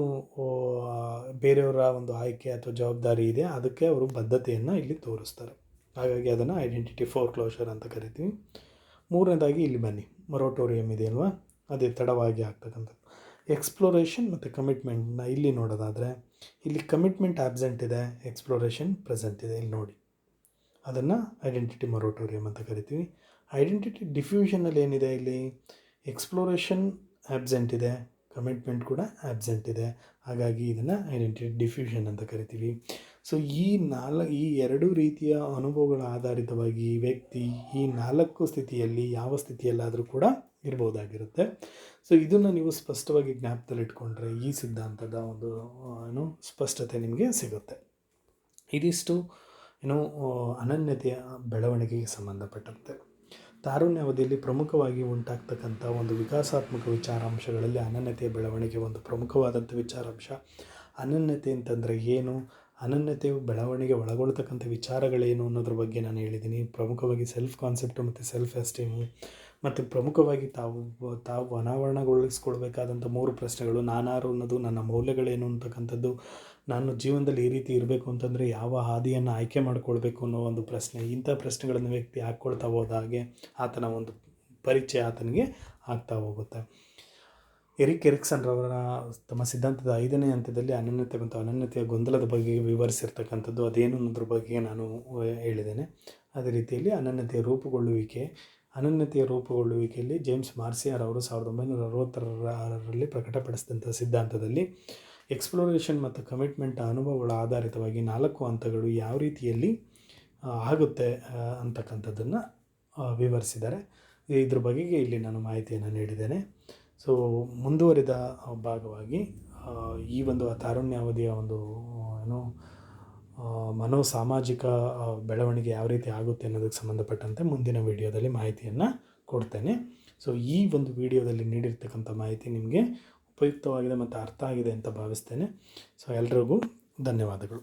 ಬೇರೆಯವರ ಒಂದು ಆಯ್ಕೆ ಅಥವಾ ಜವಾಬ್ದಾರಿ ಇದೆ ಅದಕ್ಕೆ ಅವರು ಬದ್ಧತೆಯನ್ನು ಇಲ್ಲಿ ತೋರಿಸ್ತಾರೆ. ಹಾಗಾಗಿ ಅದನ್ನು ಐಡೆಂಟಿಟಿ ಫೋರ್ಕ್ಲೋಷರ್ ಅಂತ ಕರಿತೀವಿ. ಮೂರನೇದಾಗಿ ಇಲ್ಲಿ ಬನ್ನಿ, ಮೊರಟೋರಿಯಮ್ ಇದೆಯಲ್ವ, ಅದೇ ತಡವಾಗಿ ಆಗ್ತಕ್ಕಂಥದ್ದು. ಎಕ್ಸ್ಪ್ಲೋರೇಷನ್ ಮತ್ತು ಕಮಿಟ್ಮೆಂಟ್ನ ಇಲ್ಲಿ ನೋಡೋದಾದರೆ ಇಲ್ಲಿ ಕಮಿಟ್ಮೆಂಟ್ ಆಬ್ಸೆಂಟ್ ಇದೆ, ಎಕ್ಸ್ಪ್ಲೋರೇಷನ್ ಪ್ರೆಸೆಂಟ್ ಇದೆ. ಇಲ್ಲಿ ನೋಡಿ, ಅದನ್ನು ಐಡೆಂಟಿಟಿ ಮೊರಟೋರಿಯಮ್ ಅಂತ ಕರಿತೀವಿ. ಐಡೆಂಟಿಟಿ ಡಿಫ್ಯೂಷನಲ್ಲಿ ಏನಿದೆ, ಇಲ್ಲಿ ಎಕ್ಸ್ಪ್ಲೋರೇಷನ್ ಆಬ್ಸೆಂಟ್ ಇದೆ, ಕಮಿಟ್ಮೆಂಟ್ ಕೂಡ ಆಬ್ಸೆಂಟ್ ಇದೆ. ಹಾಗಾಗಿ ಇದನ್ನು ಐಡೆಂಟಿಟಿ ಡಿಫ್ಯೂಷನ್ ಅಂತ ಕರಿತೀವಿ. ಸೊ ಈ ಎರಡು ರೀತಿಯ ಅನುಭವಗಳ ಆಧಾರಿತವಾಗಿ ಈ ವ್ಯಕ್ತಿ ಈ 4 ಸ್ಥಿತಿಯಲ್ಲಿ ಯಾವ ಸ್ಥಿತಿಯಲ್ಲಾದರೂ ಕೂಡ ಇರ್ಬೋದಾಗಿರುತ್ತೆ. ಸೊ ಇದನ್ನು ನೀವು ಸ್ಪಷ್ಟವಾಗಿ ಜ್ಞಾಪಕದಲ್ಲಿಟ್ಕೊಂಡ್ರೆ ಈ ಸಿದ್ಧಾಂತದ ಒಂದು ಸ್ಪಷ್ಟತೆ ನಿಮಗೆ ಸಿಗುತ್ತೆ. ಇದಿಷ್ಟು ಅನನ್ಯತೆಯ ಬೆಳವಣಿಗೆಗೆ ಸಂಬಂಧಪಟ್ಟಂತೆ. ತಾರುಣ್ಯ ಅವಧಿಯಲ್ಲಿ ಪ್ರಮುಖವಾಗಿ ಉಂಟಾಗ್ತಕ್ಕಂಥ ಒಂದು ವಿಕಾಸಾತ್ಮಕ ವಿಚಾರಾಂಶಗಳಲ್ಲಿ ಅನನ್ಯತೆಯ ಬೆಳವಣಿಗೆ ಒಂದು ಪ್ರಮುಖವಾದಂಥ ವಿಚಾರಾಂಶ. ಅನನ್ಯತೆ ಅಂತಂದರೆ ಏನು, ಅನನ್ಯತೆಯು ಬೆಳವಣಿಗೆ ಒಳಗೊಳ್ತಕ್ಕಂಥ ವಿಚಾರಗಳೇನು ಅನ್ನೋದ್ರ ಬಗ್ಗೆ ನಾನು ಹೇಳಿದ್ದೀನಿ. ಪ್ರಮುಖವಾಗಿ ಸೆಲ್ಫ್ ಕಾನ್ಸೆಪ್ಟು ಮತ್ತು ಸೆಲ್ಫ್ ಎಸ್ಟೀಮು, ಮತ್ತು ಪ್ರಮುಖವಾಗಿ ತಾವು ಅನಾವರಣಗೊಳಿಸ್ಕೊಳ್ಬೇಕಾದಂಥ 3 ಪ್ರಶ್ನೆಗಳು. ನಾನಾರು ಅನ್ನೋದು, ನನ್ನ ಮೌಲ್ಯಗಳೇನು ಅಂತಕ್ಕಂಥದ್ದು, ನಾನು ಜೀವನದಲ್ಲಿ ಈ ರೀತಿ ಇರಬೇಕು ಅಂತಂದರೆ ಯಾವ ಹಾದಿಯನ್ನು ಆಯ್ಕೆ ಮಾಡಿಕೊಳ್ಬೇಕು ಅನ್ನೋ ಒಂದು ಪ್ರಶ್ನೆ. ಇಂಥ ಪ್ರಶ್ನೆಗಳನ್ನು ವ್ಯಕ್ತಿ ಹಾಕ್ಕೊಳ್ತಾ ಹೋದ ಹಾಗೆ ಆತನ ಒಂದು ಪರಿಚಯ ಆತನಿಗೆ ಆಗ್ತಾ ಹೋಗುತ್ತೆ. ಎರಿಕ್ ಎರಿಕ್ಸನ್ ರವರ ತಮ್ಮ ಸಿದ್ಧಾಂತದ 5ನೇ ಹಂತದಲ್ಲಿ ಅನನ್ಯತೆ ಮತ್ತು ಅನನ್ಯತೆಯ ಗೊಂದಲದ ಬಗ್ಗೆ ವಿವರಿಸಿರ್ತಕ್ಕಂಥದ್ದು ಅದೇನು ಅನ್ನೋದ್ರ ಬಗ್ಗೆ ನಾನು ಹೇಳಿದ್ದೇನೆ. ಅದೇ ರೀತಿಯಲ್ಲಿ ಅನನ್ಯತೆಯ ರೂಪುಗೊಳ್ಳುವಿಕೆಯಲ್ಲಿ ಜೇಮ್ಸ್ ಮಾರ್ಸಿಯರ್ ಅವರು 1960ರಲ್ಲಿ ಪ್ರಕಟಪಡಿಸಿದಂಥ ಸಿದ್ಧಾಂತದಲ್ಲಿ ಎಕ್ಸ್ಪ್ಲೋರೇಷನ್ ಮತ್ತು ಕಮಿಟ್ಮೆಂಟ್ ಅನುಭವಗಳ ಆಧಾರಿತವಾಗಿ 4 ಹಂತಗಳು ಯಾವ ರೀತಿಯಲ್ಲಿ ಆಗುತ್ತೆ ಅಂತಕ್ಕಂಥದ್ದನ್ನು ವಿವರಿಸಿದ್ದಾರೆ. ಇದ್ರ ಬಗೆಗೆ ಇಲ್ಲಿ ನಾನು ಮಾಹಿತಿಯನ್ನು ನೀಡಿದ್ದೇನೆ. ಸೊ ಮುಂದುವರಿದ ಭಾಗವಾಗಿ ಈ ಒಂದು ತಾರುಣ್ಯಾವಧಿಯ ಒಂದು ಮನೋಸಾಮಾಜಿಕ ಬೆಳವಣಿಗೆ ಯಾವ ರೀತಿ ಆಗುತ್ತೆ ಅನ್ನೋದಕ್ಕೆ ಸಂಬಂಧಪಟ್ಟಂತೆ ಮುಂದಿನ ವಿಡಿಯೋದಲ್ಲಿ ಮಾಹಿತಿಯನ್ನು ಕೊಡ್ತೇನೆ. ಸೊ ಈ ಒಂದು ವಿಡಿಯೋದಲ್ಲಿ ನೀಡಿರ್ತಕ್ಕಂಥ ಮಾಹಿತಿ ನಿಮಗೆ ಉಪಯುಕ್ತವಾಗಿದೆ ಮತ್ತು ಅರ್ಥ ಆಗಿದೆ ಅಂತ ಭಾವಿಸ್ತೇನೆ. ಸೊ ಎಲ್ರಿಗೂ ಧನ್ಯವಾದಗಳು.